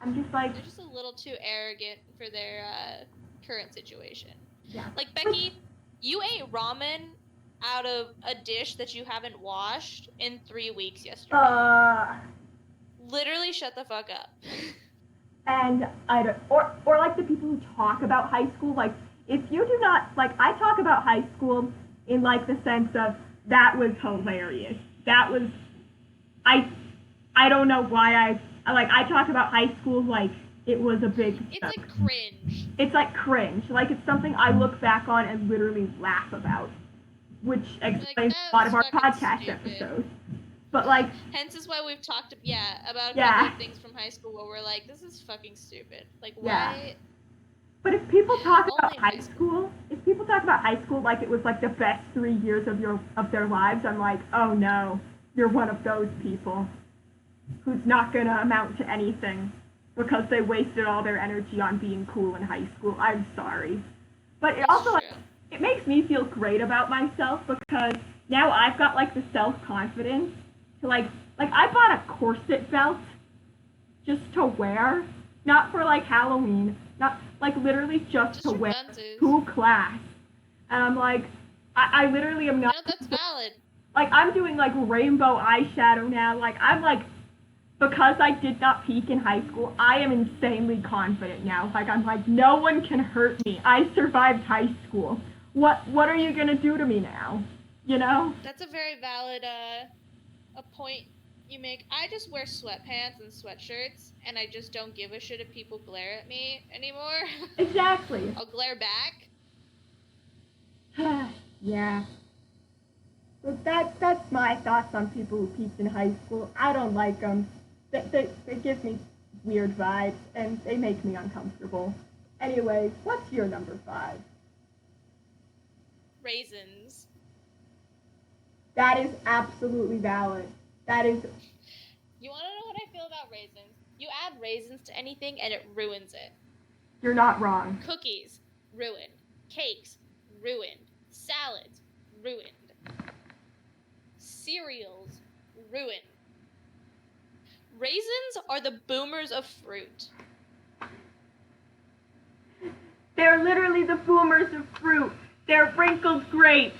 I'm just like.
They're just a little too arrogant for their current situation.
Yeah.
Like, Becky, you ate ramen out of a dish that you haven't washed in 3 weeks yesterday. Literally shut the fuck up.
And I don't, or like the people who talk about high school, like if you do not, like I talk about high school in like the sense of that was hilarious. That was, I don't know why I talk about high school like it was a big.
It's like cringe.
It's like cringe. Like it's something I look back on and literally laugh about, which explains a lot of our podcast episodes. But like,
hence is why we've talked, about a couple of things from high school where we're like, this is fucking stupid. Like, why?
But if people talk about high school like it was like the best 3 years of their lives, I'm like, oh no, you're one of those people who's not gonna amount to anything because they wasted all their energy on being cool in high school. I'm sorry, but it also like, it makes me feel great about myself because now I've got like the self-confidence to like I bought a corset belt just to wear, not for like Halloween, not like literally just to wear to class. And I'm like, I literally am not.
No, that's valid.
Like I'm doing like rainbow eyeshadow now. Like I'm like, because I did not peak in high school, I am insanely confident now. Like I'm like, no one can hurt me. I survived high school. What are you gonna do to me now? You know?
That's a very valid a point you make. I just wear sweatpants and sweatshirts, and I just don't give a shit if people glare at me anymore.
Exactly.
I'll glare back.
Yeah. So that's my thoughts on people who peaked in high school. I don't like them. They give me weird vibes, and they make me uncomfortable. Anyways, what's your number 5?
Raisins.
That is absolutely valid. That is.
You want to know what I feel about raisins? You add raisins to anything and it ruins it.
You're not wrong.
Cookies, ruined. Cakes, ruined. Salads, ruined. Cereals, ruined. Raisins are the boomers of fruit.
They're literally the boomers of fruit. They're wrinkled grapes.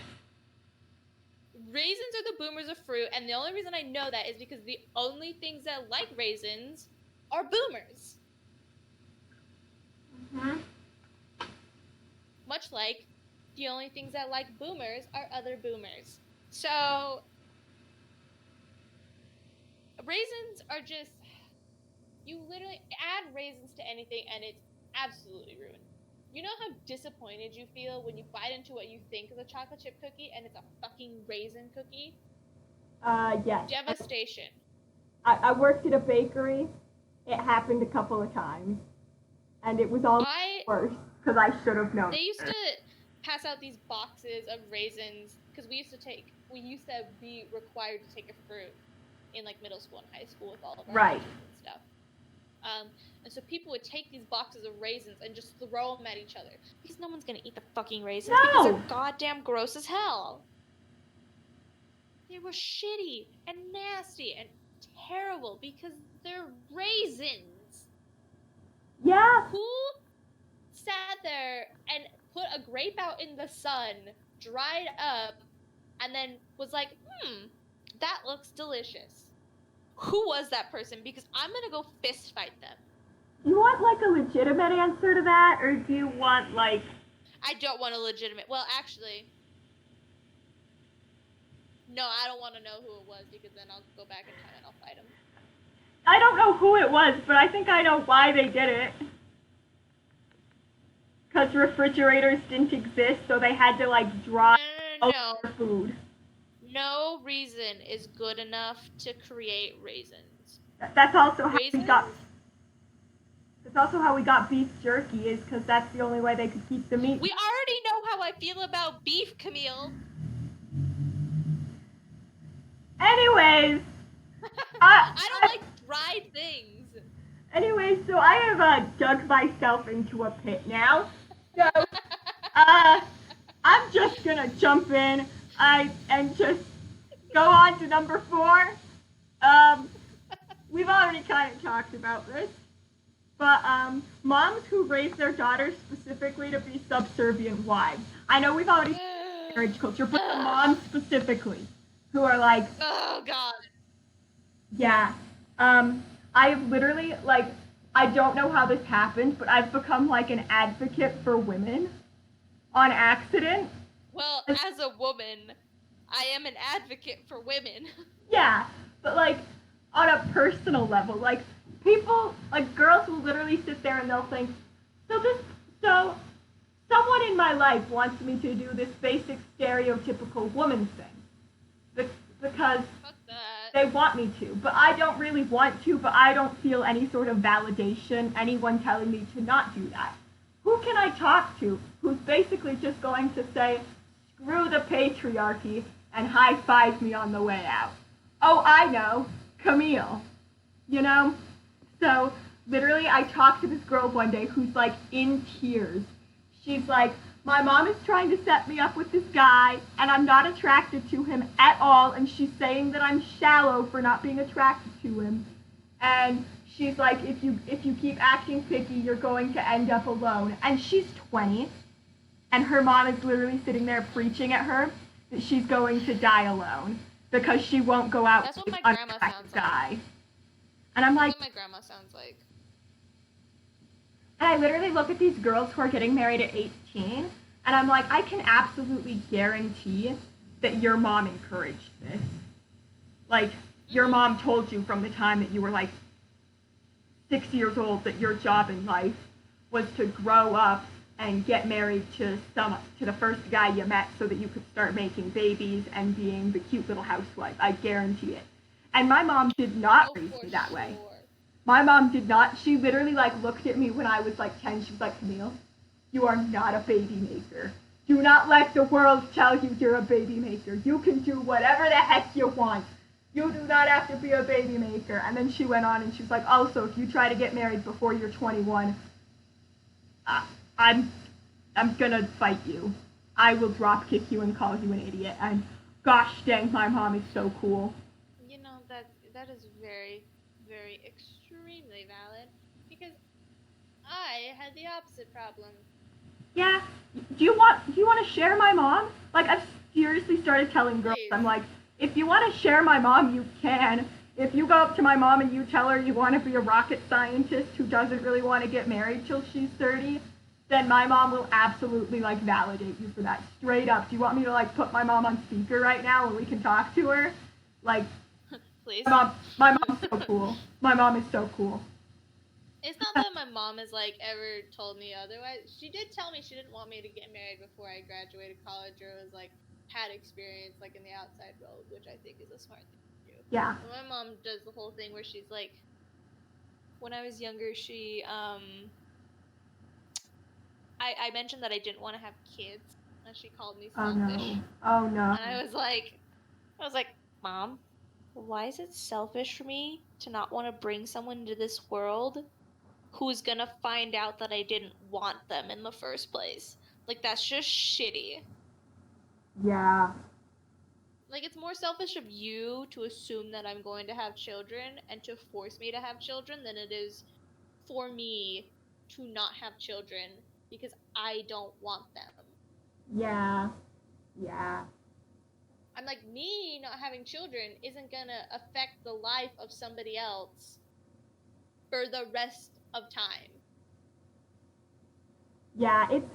Raisins are the boomers of fruit, and the only reason I know that is because the only things that like raisins are boomers.
Mm-hmm.
Much like the only things that like boomers are other boomers. So, raisins are just, you literally add raisins to anything and it's absolutely ruined. You know how disappointed you feel when you bite into what you think is a chocolate chip cookie and it's a fucking raisin cookie?
Yes.
Devastation.
I worked at a bakery. It happened a couple of times. And it was all worse because I should have known.
They used to pass out these boxes of raisins because we used to be required to take a fruit in like middle school and high school with all of our
right.
and stuff. And so people would take these boxes of raisins and just throw them at each other because no one's gonna eat the fucking raisins because they're goddamn gross as hell. They were shitty and nasty and terrible because they're raisins.
Yeah.
Who sat there and put a grape out in the sun, dried up, and then was like, that looks delicious? Who was that person? Because I'm gonna go fist fight them.
You want like a legitimate answer to that, or do you want like...
I don't want a legitimate... Well, actually... No, I don't want to know who it was because then I'll go back in time and I'll fight him.
I don't know who it was, but I think I know why they did it. Because refrigerators didn't exist, so they had to like dry
No.
food.
No reason is good enough to create raisins.
That's also how we got... That's also how we got beef jerky, is because that's the only way they could keep the meat.
We already know how I feel about beef, Camille.
Anyways,
I don't like dried things.
Anyway, so I have dug myself into a pit now. So uh, I'm just gonna jump in and just go on to number 4. Um, we've already kind of talked about this, but moms who raise their daughters specifically to be subservient wives. I know we've already marriage culture, but the moms specifically who are like,
oh God.
yeah, I've literally like I don't know how this happened, but I've become like an advocate for women on accident.
Well, as a woman, I am an advocate for women.
Yeah, but like on a personal level, like people, like girls will literally sit there and they'll think, so this, so someone in my life wants me to do this basic stereotypical woman thing because
Fuck that.
they want me to, but I don't really want to, but I don't feel any sort of validation, anyone telling me to not do that. Who can I talk to who's basically just going to say, screw the patriarchy and high five me on the way out? Oh, I know, Camille. You know? So, literally, I talked to this girl one day who's like in tears. She's like, my mom is trying to set me up with this guy, and I'm not attracted to him at all, and she's saying that I'm shallow for not being attracted to him. And she's like, if you keep acting picky, you're going to end up alone. And she's 20, and her mom is literally sitting there preaching at her that she's going to die alone because she won't go out
That's
with
what
this
my grandma
unattractive
sounds
guy.
like.
And I'm like,
That's what my grandma sounds like.
and I literally look at these girls who are getting married at 18, and I'm like, I can absolutely guarantee that your mom encouraged this. Like, your mom told you from the time that you were like 6 years old that your job in life was to grow up and get married to the first guy you met so that you could start making babies and being the cute little housewife. I guarantee it. And my mom did not raise me that way. My mom did not. She literally like looked at me when I was like 10. She was like, Camille, you are not a baby maker. Do not let the world tell you you're a baby maker. You can do whatever the heck you want. You do not have to be a baby maker. And then she went on and she was like, also, if you try to get married before you're 21, I'm gonna fight you. I will drop kick you and call you an idiot. And gosh dang, my mom is so cool.
You know, that is very, very extremely valid because I had the opposite problem.
Yeah. Do you want to share my mom? Like I've seriously started telling girls,
Please.
I'm like, if you want to share my mom, you can. If you go up to my mom and you tell her you want to be a rocket scientist who doesn't really want to get married till she's 30, then my mom will absolutely like validate you for that. Straight up. Do you want me to like put my mom on speaker right now and we can talk to her? Like,
Please.
my mom's so cool. My mom is so cool.
It's not that my mom has like ever told me otherwise. She did tell me she didn't want me to get married before I graduated college or was like had experience like in the outside world, which I think is a smart thing to do.
Yeah.
But my mom does the whole thing where she's like, when I was younger, she I mentioned that I didn't want to have kids, and she called me selfish.
Oh no.
And I was like, Mom, why is it selfish for me to not want to bring someone into this world who's gonna find out that I didn't want them in the first place? Like, that's just shitty.
Yeah.
Like, it's more selfish of you to assume that I'm going to have children and to force me to have children than it is for me to not have children because I don't want them.
Yeah. Yeah.
I'm like, me not having children isn't gonna affect the life of somebody else for the rest of time.
Yeah, it's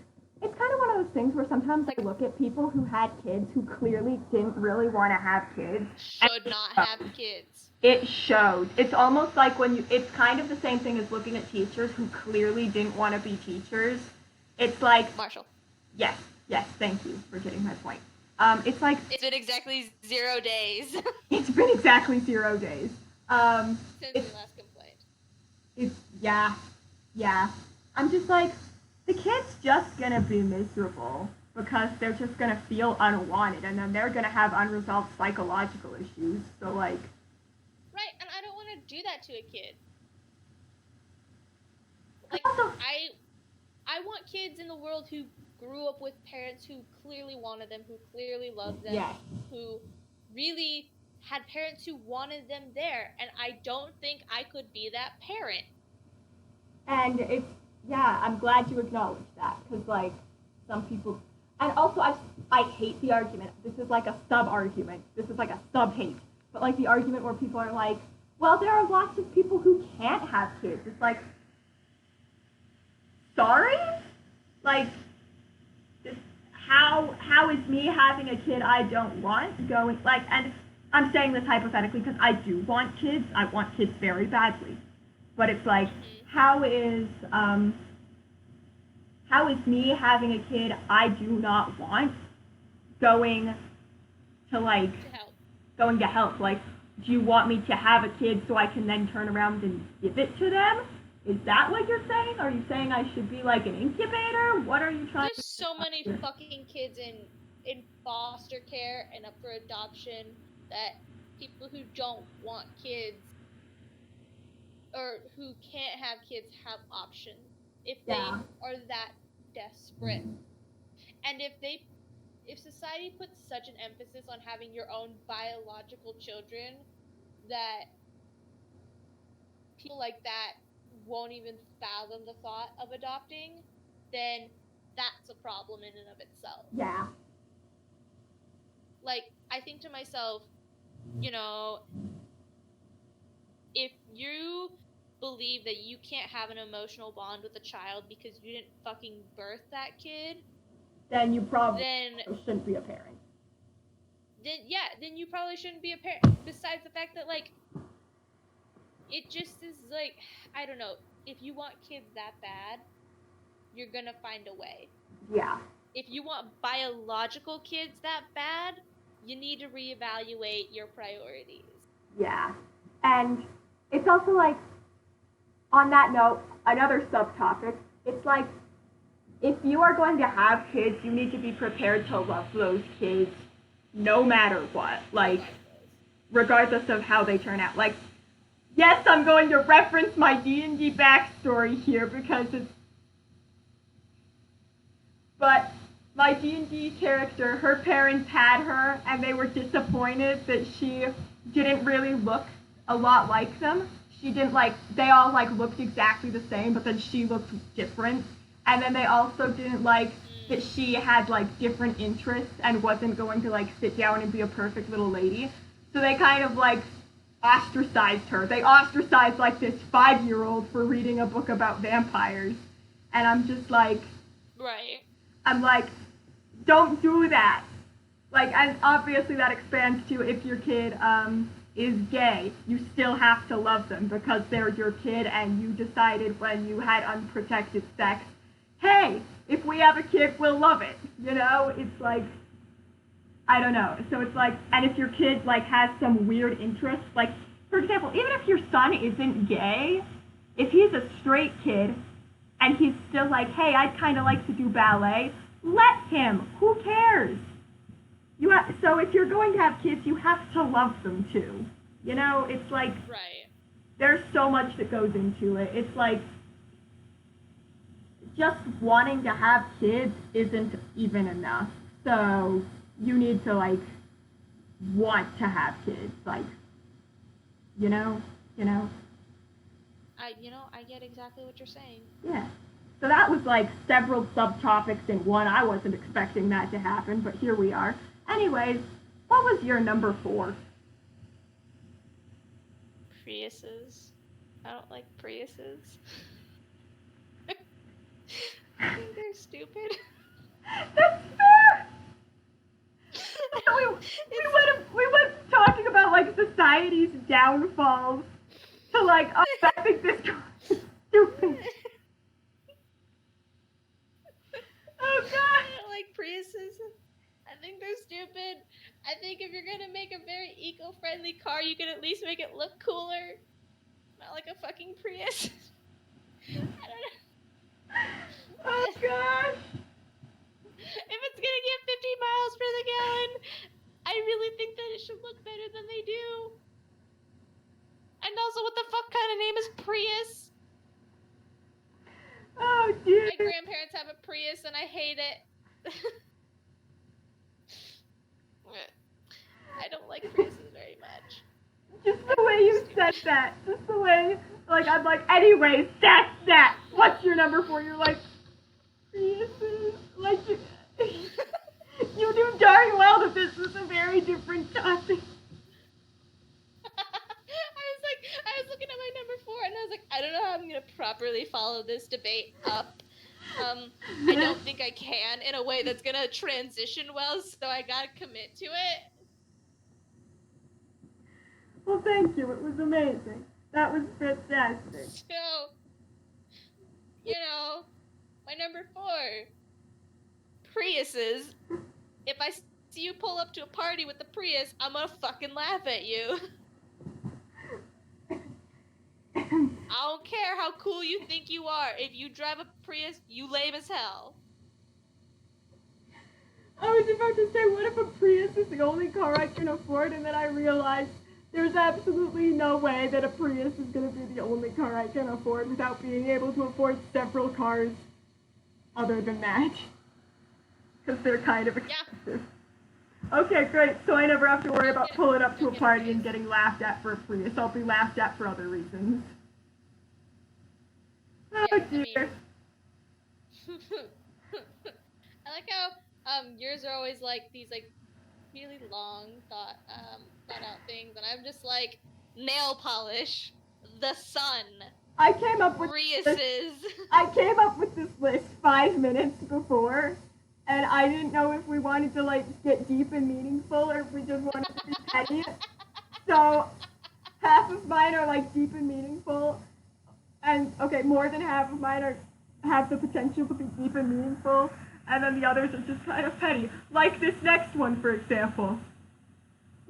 kind of one of those things where sometimes I look at people who had kids who clearly didn't really want to have kids.
Should not have kids.
It showed. It's almost like it's kind of the same thing as looking at teachers who clearly didn't want to be teachers. It's like,
Marshall.
Yes, thank you for getting my point. It's like...
It's been exactly 0 days.
It's been exactly 0 days.
Since your last complaint.
Yeah. I'm just like, the kid's just gonna be miserable because they're just gonna feel unwanted and then they're gonna have unresolved psychological issues. So like...
Right, and I don't want to do that to a kid. Like, I want kids in the world who grew up with parents who clearly wanted them, who clearly loved them,
Yes.
who really had parents who wanted them there, and I don't think I could be that parent.
And I'm glad you acknowledge that, because, like, some people, and also I hate the argument. This is like a sub-argument. This is like a sub-hate. But, like, the argument where people are like, well, there are lots of people who can't have kids. It's like, sorry? Like, how is me having a kid I don't want going, like, and I'm saying this hypothetically because I do want kids. I want kids very badly. But it's like, how is me having a kid I do not want going to, like, going to help? Like, do you want me to have a kid so I can then turn around and give it to them? Is that what you're saying? Are you saying I should be like an incubator? What are you trying
There's so many fucking kids in foster care and up for adoption that people who don't want kids or who can't have kids have options if they are that desperate. And if society puts such an emphasis on having your own biological children that people like that won't even fathom the thought of adopting, then that's a problem in and of itself.
Yeah.
Like, I think to myself, you know, if you believe that you can't have an emotional bond with a child because you didn't fucking birth that kid,
then you probably shouldn't be a parent.
Then you probably shouldn't be a parent. Besides the fact that, like, it just is like, I don't know, if you want kids that bad, you're gonna find a way.
Yeah.
If you want biological kids that bad, you need to reevaluate your priorities.
Yeah. And it's also like, on that note, another subtopic, it's like, if you are going to have kids, you need to be prepared to love those kids no matter what. Like, regardless of how they turn out. Like, yes, I'm going to reference my D&D backstory here because it's... But my D&D character, her parents had her, and they were disappointed that she didn't really look a lot like them. She didn't, like, they all, like, looked exactly the same, but then she looked different. And then they also didn't like that she had, like, different interests and wasn't going to, like, sit down and be a perfect little lady. So they kind of, like, ostracized her. They ostracized, like, this 5-year-old for reading a book about vampires. And I'm just like...
Right.
I'm like, don't do that. Like, and obviously that expands to if your kid is gay, you still have to love them because they're your kid and you decided when you had unprotected sex, hey, if we have a kid, we'll love it. You know, it's like, I don't know. So it's like, and if your kid, like, has some weird interest, like, for example, even if your son isn't gay, if he's a straight kid and he's still like, hey, I'd kind of like to do ballet, let him. Who cares? So if you're going to have kids, you have to love them too. You know, it's like,
right.
There's so much that goes into it. It's like, just wanting to have kids isn't even enough. So you need to, like, want to have kids. Like, you know?
I get exactly what you're saying.
Yeah. So that was, like, several subtopics in one. I wasn't expecting that to happen, but here we are. Anyways, what was your number 4?
Priuses. I don't like Priuses. I think they're stupid.
That's fair! we went talking about, like, society's downfalls to, like, oh, I think this is stupid. Oh, God.
I don't like Priuses. I think they're stupid. I think if you're gonna make a very eco-friendly car, you can at least make it look cooler. Not like a fucking Prius. I don't know.
Oh, gosh.
If it's gonna get 50 miles per the gallon, I really think that it should look better than they do. And also, what the fuck kind of name is Prius?
Oh dear.
My grandparents have a Prius and I hate it. I don't like Priuses very much.
Just the way you said that. Just the way, like, I'm like, anyways, that's that. What's your number 4? You're like, Priuses. Like, you knew darn well that this was a very different topic.
I was looking at my number 4 and I was like, I don't know how I'm going to properly follow this debate up. I don't think I can in a way that's going to transition well, so I got to commit to it.
Well, thank you. It was amazing. That was fantastic.
So, my number 4, Priuses. If I see you pull up to a party with the Prius, I'm gonna fucking laugh at you. I don't care how cool you think you are. If you drive a Prius, you lame as hell.
I was about to say, what if a Prius is the only car I can afford, and then I realized there's absolutely no way that a Prius is going to be the only car I can afford without being able to afford several cars other than that. Because they're kind of expensive. Yeah. Okay, great. So I never have to worry about pulling up to a party and getting laughed at for a Prius. I'll be laughed at for other reasons. Oh dear.
I like how yours are always like these like really long thought out things, and I'm just like nail polish, the sun.
I came up with
Priuses.
I came up with this list 5 minutes before, and I didn't know if we wanted to like get deep and meaningful or if we just wanted to be petty. So half of mine are like deep and meaningful, and okay, more than half of mine have the potential to be deep and meaningful, and then the others are just kind of petty. Like this next one, for example.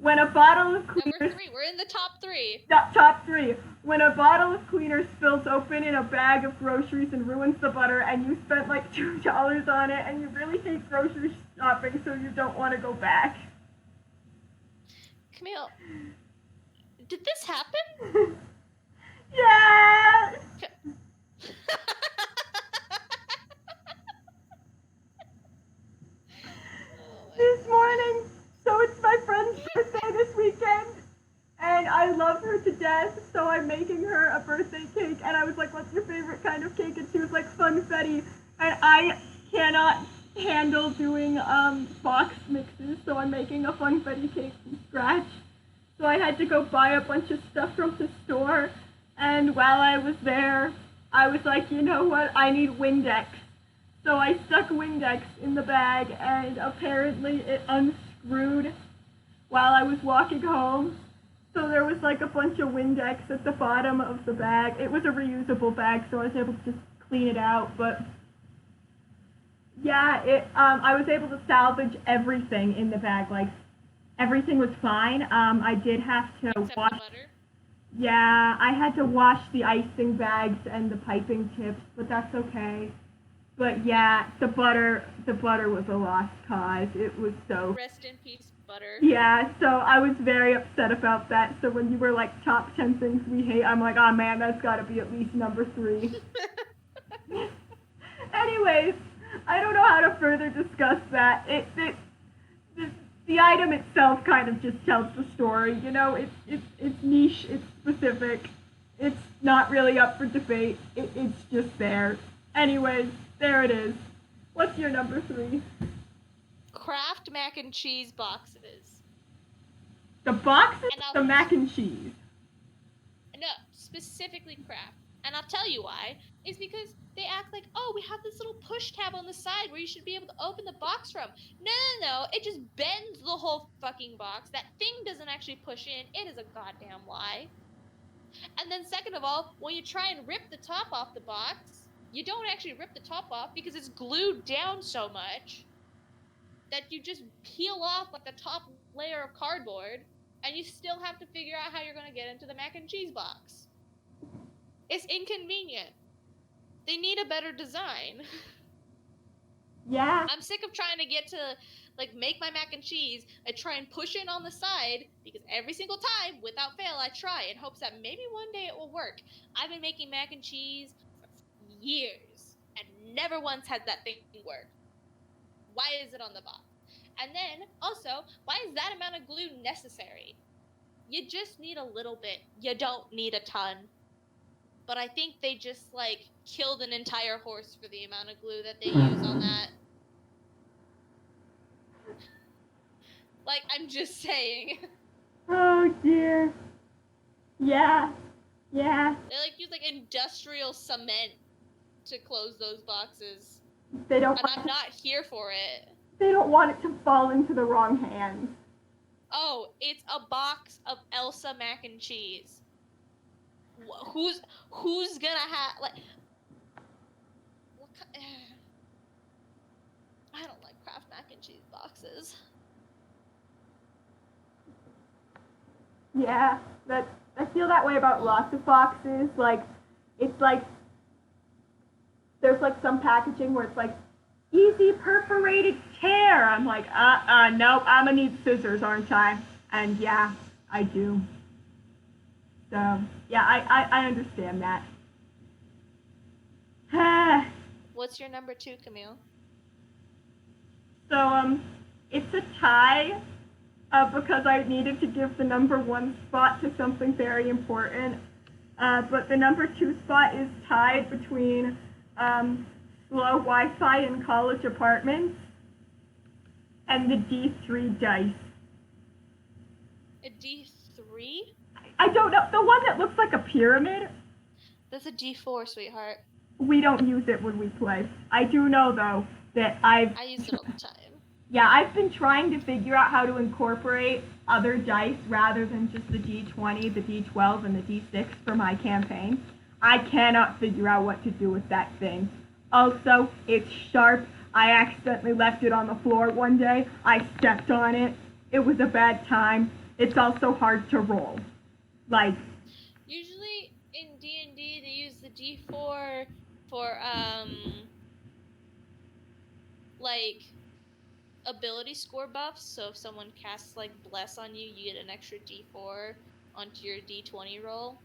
When a bottle of cleaner...
Number 3, we're in the top 3.
Top 3. When a bottle of cleaner spills open in a bag of groceries and ruins the butter, and you spent like $2 on it, and you really hate grocery shopping, so you don't want to go back.
Camille, did this happen?
Yeah! This morning, so it's my friend's birthday this weekend, and I love her to death, so I'm making her a birthday cake, and I was like, what's your favorite kind of cake? And she was like, funfetti, and I cannot handle doing box mixes, so I'm making a funfetti cake from scratch. So I had to go buy a bunch of stuff from the store, and while I was there, I was like, you know what, I need Windex. So I stuck Windex in the bag, and apparently it unscrewed while I was walking home. So there was like a bunch of Windex at the bottom of the bag. It was a reusable bag, so I was able to just clean it out. But yeah, I was able to salvage everything in the bag. Like everything was fine. I did have to wash.
The butter.
Yeah, I had to wash the icing bags and the piping tips, but that's okay. But yeah, the butter was a lost cause. It was so...
Rest in peace, butter.
Yeah, so I was very upset about that. So when you were like, top 10 things we hate, I'm like, oh man, that's gotta be at least number 3. Anyways, I don't know how to further discuss that. The item itself kind of just tells the story. You know, it's niche, it's specific. It's not really up for debate. It's just there. Anyways, there it is. What's your number 3?
Kraft mac and cheese boxes.
The boxes? The mac and cheese?
No, specifically Kraft. And I'll tell you why. It's because they act like, oh, we have this little push tab on the side where you should be able to open the box from. No. It just bends the whole fucking box. That thing doesn't actually push in. It is a goddamn lie. And then second of all, when you try and rip the top off the box, you don't actually rip the top off because it's glued down so much that you just peel off like the top layer of cardboard, and you still have to figure out how you're going to get into the mac and cheese box. It's inconvenient. They need a better design.
Yeah.
I'm sick of trying to get to, like, make my mac and cheese. I try and push it on the side, because every single time, without fail, I try in hopes that maybe one day it will work. I've been making mac and cheese for years, and never once has that thing worked. Why is it on the box? And then, also, why is that amount of glue necessary? You just need a little bit. You don't need a ton. But I think they just, like, killed an entire horse for the amount of glue that they use on that. Like, I'm just saying.
Oh, dear. Yeah. Yeah.
They, like, use, like, industrial cement to close those boxes.
They don't.
And I'm not here for it.
They don't want it to fall into the wrong hands.
Oh, it's a box of Elsa mac and cheese. Who's gonna have, like, what kind, I don't like Kraft mac and cheese boxes.
Yeah, I feel that way about lots of boxes. Like, it's like there's like some packaging where it's like easy perforated tear. I'm like, nope, I'm gonna need scissors, aren't I? And yeah, I do. So yeah, I understand that.
What's your number 2, Camille?
So it's a tie. Because I needed to give the number 1 spot to something very important. But the number 2 spot is tied between slow Wi-Fi in college apartments and the D3 dice.
A D3?
I don't know. The one that looks like a pyramid.
That's a D4, sweetheart.
We don't use it when we play. I do know, though, that
I use it all the time.
Yeah, I've been trying to figure out how to incorporate other dice rather than just the D20, the D12, and the D6 for my campaign. I cannot figure out what to do with that thing. Also, it's sharp. I accidentally left it on the floor one day. I stepped on it. It was a bad time. It's also hard to roll. Like,
usually in D&D they use the D4 for like ability score buffs. So if someone casts like bless on you, you get an extra D4 onto your D20 roll.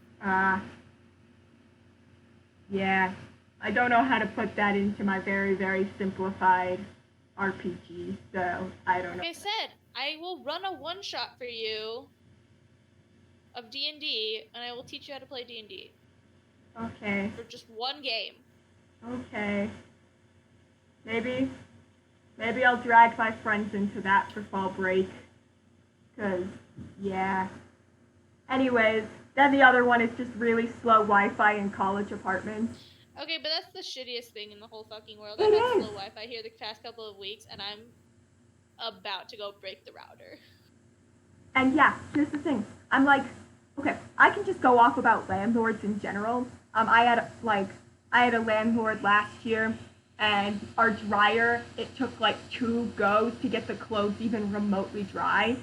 Yeah. I don't know how to put that into my very, very simplified RPG, so I don't know.
Like I said, I will run a one-shot for you of D&D, and I will teach you how to play D&D.
Okay.
For just one game.
Okay. Maybe I'll drag my friends into that for fall break. 'Cause, yeah. Anyways, then the other one is just really slow Wi-Fi in college apartments.
Okay, but that's the shittiest thing in the whole fucking world.
It
I've had
is.
slow Wi-Fi here the past couple of weeks, and I'm about to go break the router.
And yeah, here's the thing. I'm like, okay, I can just go off about landlords in general. I had a landlord last year, and our dryer, it took like 2 goes to get the clothes even remotely dry.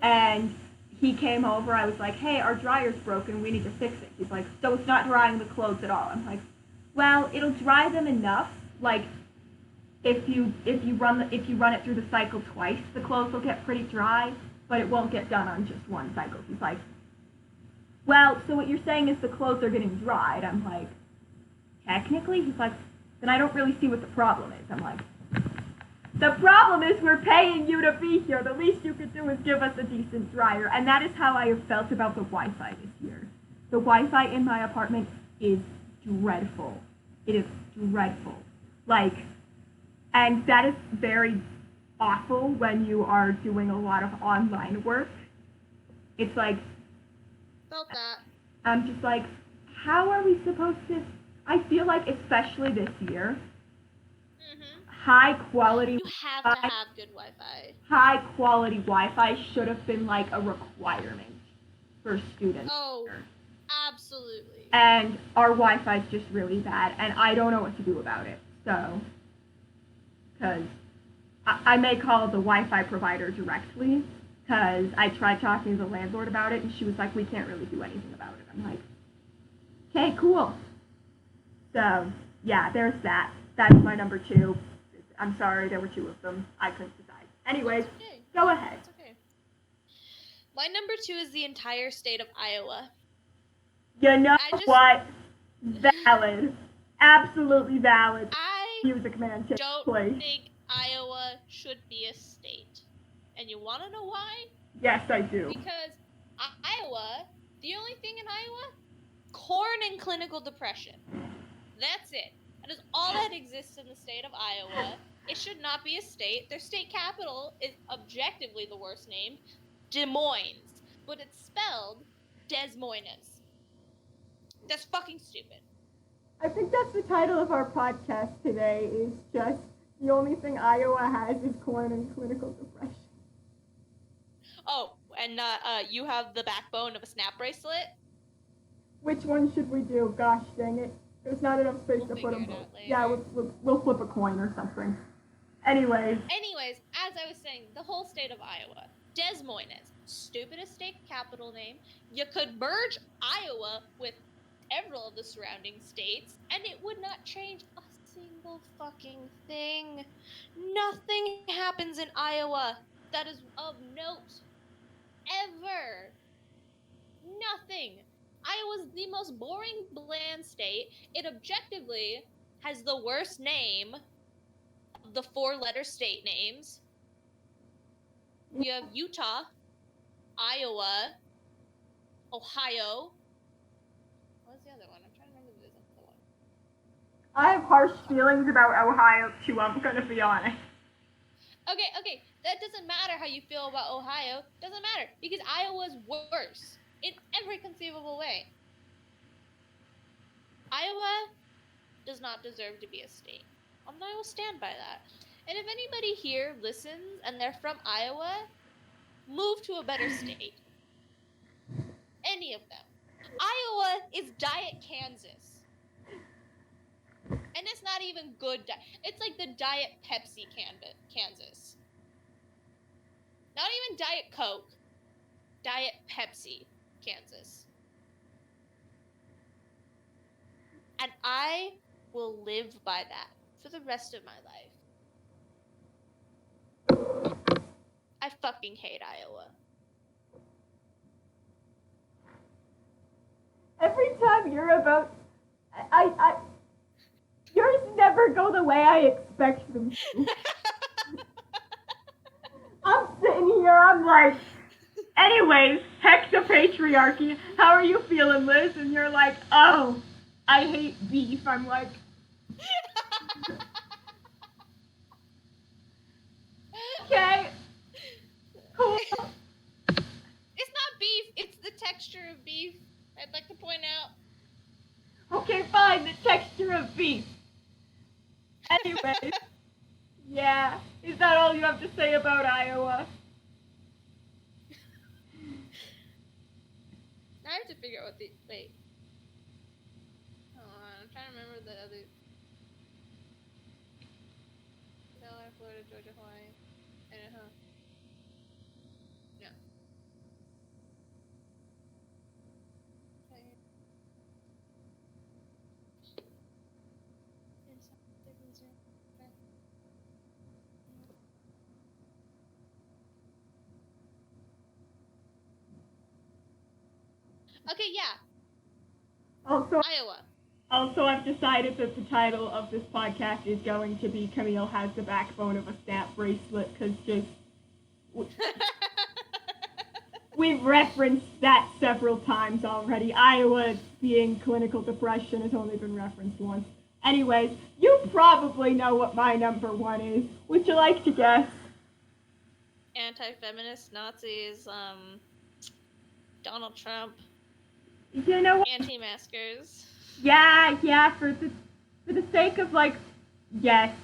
And he came over, I was like, hey, our dryer's broken, we need to fix it. He's like, so it's not drying the clothes at all. I'm like, well, it'll dry them enough, like, if you run it through the cycle twice, the clothes will get pretty dry, but it won't get done on just one cycle. He's like, well, so what you're saying is the clothes are getting dried. I'm like, technically? He's like, then I don't really see what the problem is. I'm like, the problem is we're paying you to be here. The least you could do is give us a decent dryer. And that is how I have felt about the Wi-Fi this year. The Wi-Fi in my apartment is dreadful. It is dreadful. Like, and that is very awful when you are doing a lot of online work. It's like,
Felt that.
I'm just like, how are we supposed to, I feel like especially this year, high quality
You have to have good Wi-Fi.
High quality Wi-Fi should have been like a requirement for students.
Oh, absolutely.
And our Wi-Fi is just really bad, and I don't know what to do about it. So, because I may call the Wi-Fi provider directly, because I tried talking to the landlord about it, and she was like, we can't really do anything about it. I'm like, okay, cool. So, yeah, there's that. That's my number 2. I'm sorry, there were 2 of them. I couldn't decide. Anyways,
okay.
Go ahead.
It's okay. My number 2 is the entire state of Iowa.
You know what? Valid. absolutely valid.
I
Music Man takes
don't
place.
think Iowa should be a state. And you want to know why?
Yes, I do.
Because Iowa, the only thing in Iowa, corn and clinical depression. That's it. That is all that exists in the state of Iowa. It should not be a state. Their state capital is objectively the worst named, Des Moines, but it's spelled Des Moines. That's fucking stupid.
I think that's the title of our podcast today, is just the only thing Iowa has is corn and clinical depression.
Oh, and you have the backbone of a snap bracelet?
Which one should we do? Gosh dang it. There's not enough space to put them both. Yeah, we'll flip a coin or something. Anyways,
as I was saying, the whole state of Iowa, Des Moines, stupidest state capital name. You could merge Iowa with several of the surrounding states, and it would not change a single fucking thing. Nothing happens in Iowa that is of note. Ever. Nothing. Iowa's the most boring, bland state. It objectively has the worst name of the 4-letter state names. You have Utah, Iowa, Ohio. What's the other one? I'm trying to remember the other one.
I have harsh feelings about Ohio too, I'm gonna be honest.
Okay, that doesn't matter how you feel about Ohio. Doesn't matter, because Iowa's worse in every conceivable way. Iowa does not deserve to be a state. And I will stand by that. And if anybody here listens and they're from Iowa, move to a better state. Any of them. Iowa is Diet Kansas. And it's not even good. It's like the Diet Pepsi Kansas. Not even Diet Coke. Diet Pepsi Kansas. And I will live by that for the rest of my life. I fucking hate Iowa.
Every time you're about... yours never go the way I expect them to. I'm sitting here, I'm like, anyways, heck the patriarchy. How are you feeling, Liz? And you're like, oh, I hate beef. I'm like... Okay. Cool.
It's not beef, it's the texture of beef. I'd like to point out.
Okay, fine, the texture of beef. Anyways, yeah, is that all you have to say about Iowa?
Now I have to figure out what the... Wait. Hold on, I'm trying to remember the other... Carolina, Florida, Georgia, Hawaii, Idaho. No. Okay, yeah. Iowa.
Also, I've decided that the title of this podcast is going to be Camille has the backbone of a snap bracelet, because just... We've referenced that several times already. Iowa being clinical depression has only been referenced once. Anyways, you probably know what my number one is. Would you like to guess?
Anti-feminist Nazis, Donald Trump.
You know what?
Anti-maskers.
Yeah, for the sake of, like, yes,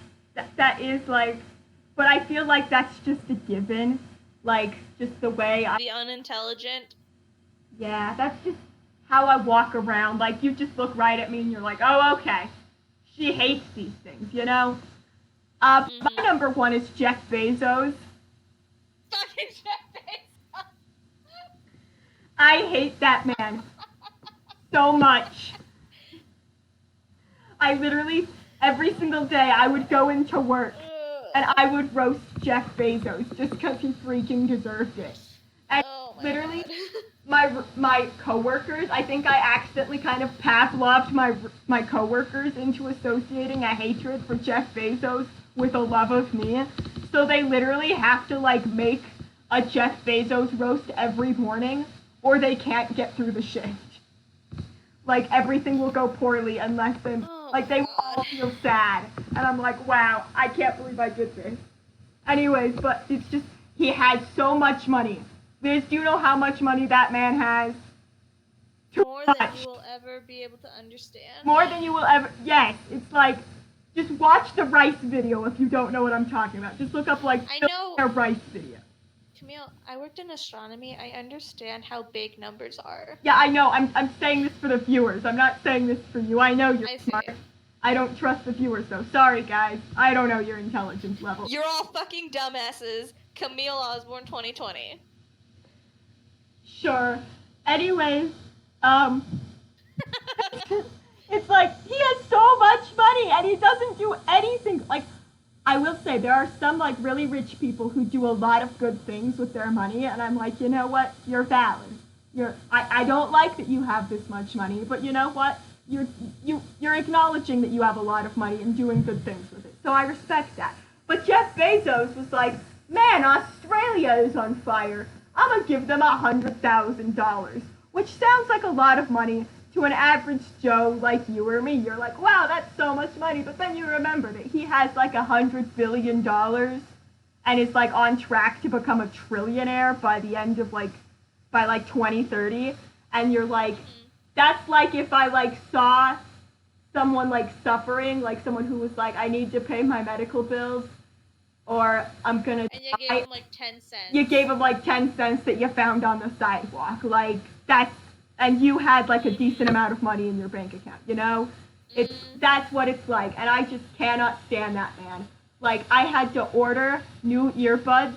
that is, like, but I feel like that's just a given, like, just the way
The unintelligent.
Yeah, that's just how I walk around, like, you just look right at me and you're like, oh, okay, she hates these things, you know? My number one is Jeff Bezos.
Fucking Jeff Bezos!
I hate that man so much. I literally, every single day, I would go into work and I would roast Jeff Bezos just because he freaking deserved it. And my coworkers. I think I accidentally kind of Pavloved my coworkers into associating a hatred for Jeff Bezos with a love of me. So they literally have to like make a Jeff Bezos roast every morning, or they can't get through the shift. Like everything will go poorly unless they they will all feel sad. And I'm like, wow, I can't believe I did this. Anyways, but it's just he has so much money. Liz, do you know how much money that man has?
More than you will ever be able to understand.
More than you will ever. Yes, it's like, just watch the rice video if you don't know what I'm talking about. Just look up like a rice video.
Camille, I worked in astronomy. I understand how big numbers are.
Yeah, I know. I'm saying this for the viewers. I'm not saying this for you. I know you're smart. I don't trust the viewers though. Sorry guys. I don't know your intelligence level.
You're all fucking dumbasses. Camille Osborne 2020.
Sure. Anyways, it's like he has so much money and he doesn't do anything. Like, I will say there are some like really rich people who do a lot of good things with their money, and I'm like, you know what? You're valid. I don't like that you have this much money, but you know what? You're acknowledging that you have a lot of money and doing good things with it. So I respect that. But Jeff Bezos was like, man, Australia is on fire. I'm gonna give them $100,000, which sounds like a lot of money to an average Joe like you or me. You're like, wow, that's so much money. But then you remember that he has like $100 billion and is like on track to become a trillionaire by the end of by 2030. And you're like, that's like if I like saw someone like suffering, like someone who was like, I need to pay my medical bills, or I'm gonna.
And you gave him like 10 cents.
You gave him like 10 cents that you found on the sidewalk, like that's, and you had like a decent amount of money in your bank account, you know? That's what it's like, and I just cannot stand that man. Like, I had to order new earbuds,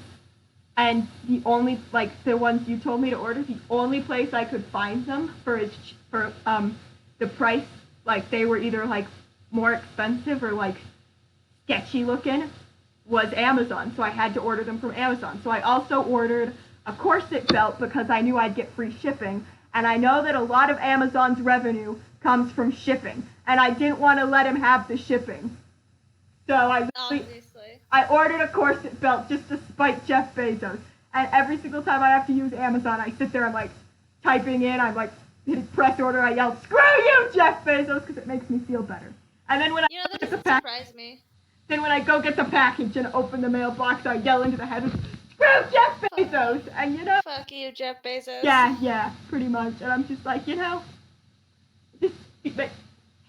and the only, like, the ones you told me to order, the only place I could find them for the price, like, they were either, like, more expensive or, like, sketchy looking, was Amazon. So I had to order them from Amazon. So I also ordered a corset belt because I knew I'd get free shipping. And I know that a lot of Amazon's revenue comes from shipping. And I didn't want to let him have the shipping. So I ordered a corset belt just to spite Jeff Bezos. And every single time I have to use Amazon, I sit there, I'm like typing in, I'm like hitting press order, I yell, screw you, Jeff Bezos, because it makes me feel better. And then when
that doesn't surprise me.
Then when I go get the package and open the mailbox, I yell into the heavens, screw Jeff Bezos! And you know...
Fuck you, Jeff Bezos.
Yeah, pretty much. And I'm just like, you know, just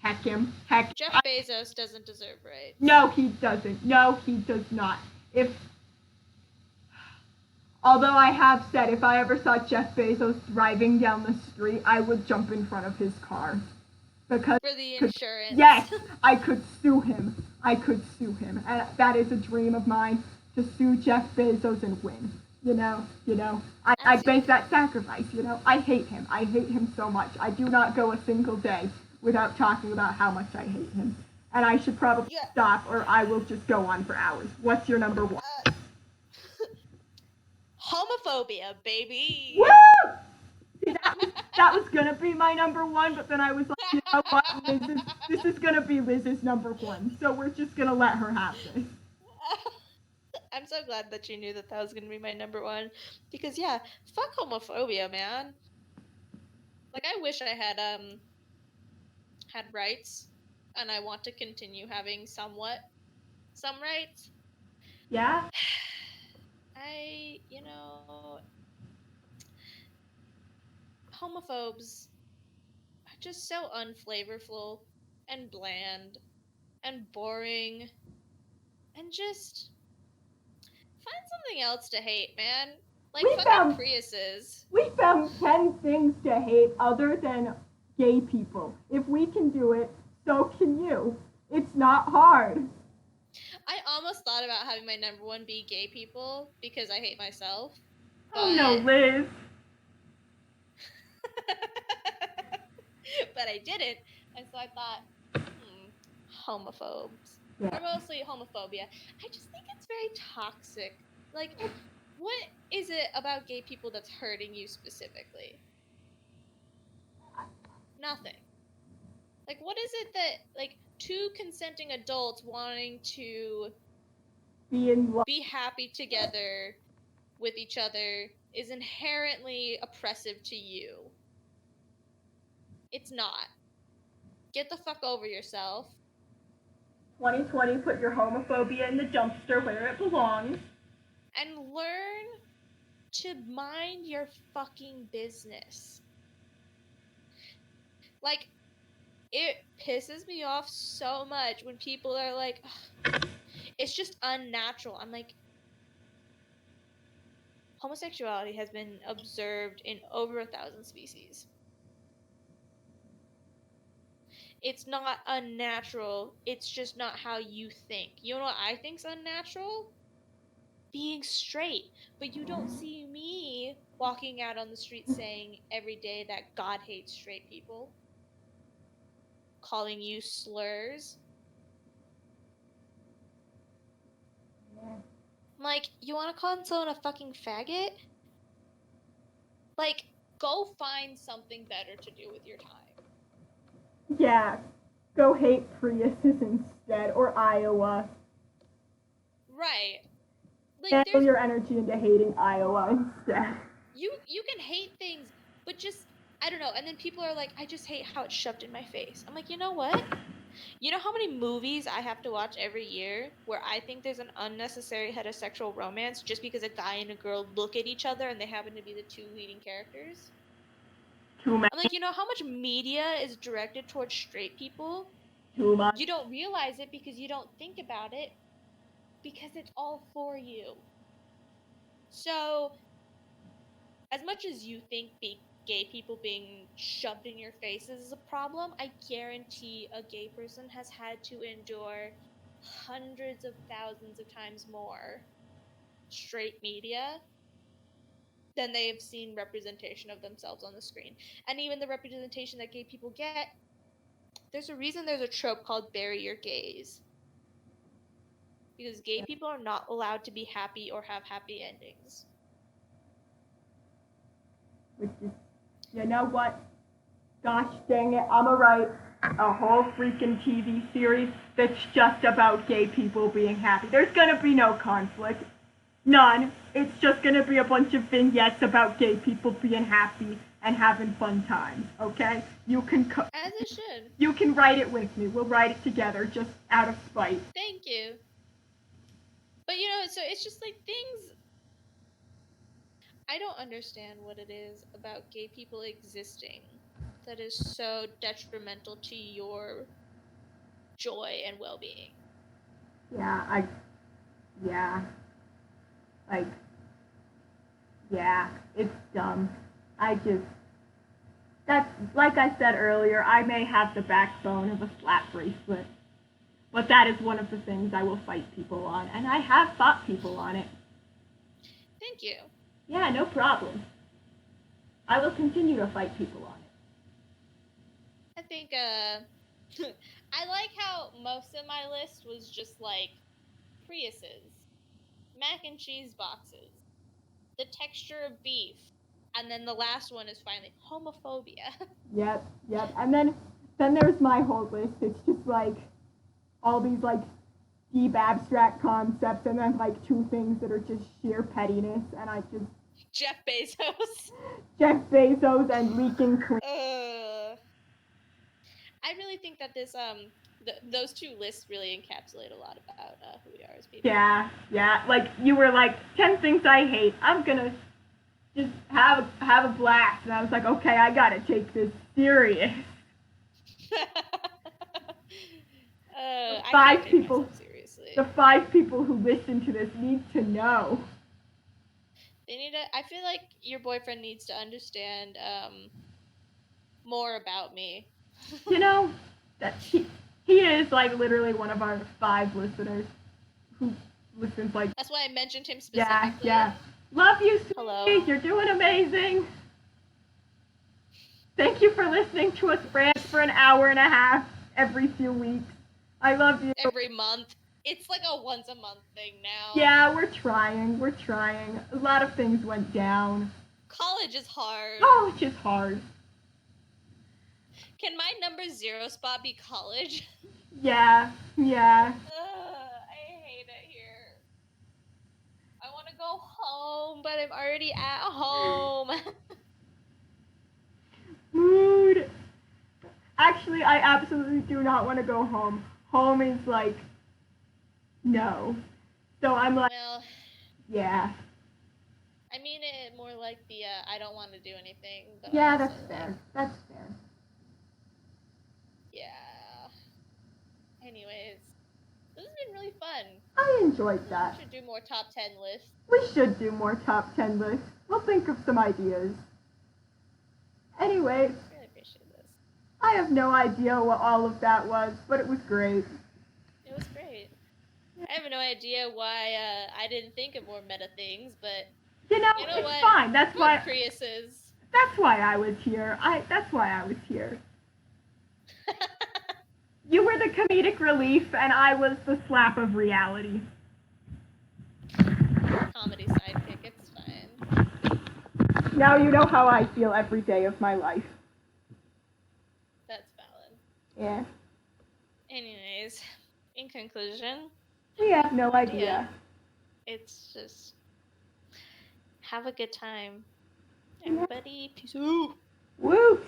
heck him.
Jeff Bezos doesn't deserve rights.
No, he doesn't. No, he does not. Although I have said if I ever saw Jeff Bezos driving down the street, I would jump in front of his car. Because
for the insurance.
Yes, I could sue him. And that is a dream of mine, to sue Jeff Bezos and win. You know, I make that sacrifice, you know. I hate him so much. I do not go a single day without talking about how much I hate him. And I should probably stop, or I will just go on for hours. What's your number one?
Homophobia, baby.
Woo! See, that was gonna be my number one, but then I was like, you know what, this is gonna be Liz's number one, so we're just gonna let her have this.
I'm so glad that you knew that was gonna be my number one, because fuck homophobia, man. Like, I wish I had rights, and I want to continue having some rights.
Yeah.
Homophobes are just so unflavorful and bland and boring, and just find something else to hate, man. Like fucking Priuses.
We found 10 things to hate other than gay people. If we can do it, so can you. It's not hard.
I almost thought about having my number one be gay people because I hate myself.
Oh no, Liz.
But I didn't, and so I thought, homophobes. Or mostly homophobia. I just think it's very toxic. Like, what is it about gay people that's hurting you specifically? what is it that, like, two consenting adults wanting to be happy together with each other is inherently oppressive to you? It's not. Get the fuck over yourself.
2020, put your homophobia in the dumpster where it belongs.
And learn to mind your fucking business. Like, it pisses me off so much when people are like, it's just unnatural. I'm like, homosexuality has been observed in over 1,000 species. It's not unnatural. It's just not how you think. You know what I think's unnatural? Being straight. But you don't see me walking out on the street saying every day that God hates straight people. Calling you slurs. Like, you want to call someone a fucking faggot? Like, go find something better to do with your time.
Yeah, go hate Priuses instead, or Iowa.
Right. Like,
channel your energy into hating Iowa instead.
You can hate things, but just, I don't know. And then people are like, I just hate how it's shoved in my face. I'm like, you know what? You know how many movies I have to watch every year where I think there's an unnecessary heterosexual romance just because a guy and a girl look at each other and they happen to be the two leading characters?
Too much.
I'm like, you know how much media is directed towards straight people?
Too much.
You don't realize it because you don't think about it because it's all for you. So, as much as you think gay people being shoved in your faces is a problem, I guarantee a gay person has had to endure hundreds of thousands of times more straight media than they've seen representation of themselves on the screen. And even the representation that gay people get, there's a reason there's a trope called bury your gays. Because gay people are not allowed to be happy or have happy endings.
Which is, you know what? Gosh dang it, I'ma write a whole freaking TV series that's just about gay people being happy. There's gonna be no conflict. None. It's just gonna be a bunch of vignettes about gay people being happy and having fun times, okay? You can
as it should.
You can write it with me. We'll write it together just out of spite.
Thank you. But you know, so it's just like things, I don't understand what it is about gay people existing that is so detrimental to your joy and well-being.
Yeah, it's dumb. That's, like I said earlier, I may have the backbone of a slap bracelet, but that is one of the things I will fight people on, and I have fought people on it.
Thank you.
Yeah, no problem. I will continue to fight people on it.
I think, I like how most of my list was just like Priuses, mac and cheese boxes, the texture of beef, and then the last one is finally homophobia.
Yep. And then there's my whole list. It's just like all these like deep abstract concepts, and then like two things that are just sheer pettiness, and I just
Jeff Bezos
and leaking clean.
I really think that this those two lists really encapsulate a lot about who we are as people.
Yeah. Like you were like 10 things I hate. I'm gonna just have a blast, and I was like, okay, I gotta take this serious. The 5 people who listen to this need to know.
They need to. I feel like your boyfriend needs to understand more about me.
You know, that he is like literally one of our 5 listeners who listens like.
That's why I mentioned him specifically.
Yeah. Love you, sweetie.
Hello.
You're doing amazing. Thank you for listening to us rant for an hour and a half every few weeks. I love you.
Every month. It's like a once a month thing now.
Yeah, we're trying. A lot of things went down.
College is hard.
College is hard.
Can my number 0 spot be college?
Yeah.
I hate it here. I want to go home, but I'm already at home.
Mood. Actually, I absolutely do not want to go home. Home is like, no. So I'm like,
Well,
yeah.
I mean it more like the I don't want to do anything, but
Yeah,
also,
that's fair. That's fair.
Yeah. Anyways, this has been really fun.
I enjoyed that.
We should do more top 10 lists.
We should do more top 10 lists. We'll think of some ideas. Anyway,
I really appreciate this.
I have no idea what all of that was, but it was great.
It was great. I have no idea why I didn't think of more meta things, but
You know
it's
what? Fine. That's why
Priuses.
That's why I was here. That's why I was here. You were the comedic relief, and I was the slap of reality.
Comedy sidekick, it's fine.
Now you know how I feel every day of my life.
That's valid.
Yeah.
Anyways, in conclusion,
We have no idea.
It's just have a good time. Everybody, peace out.
Woo!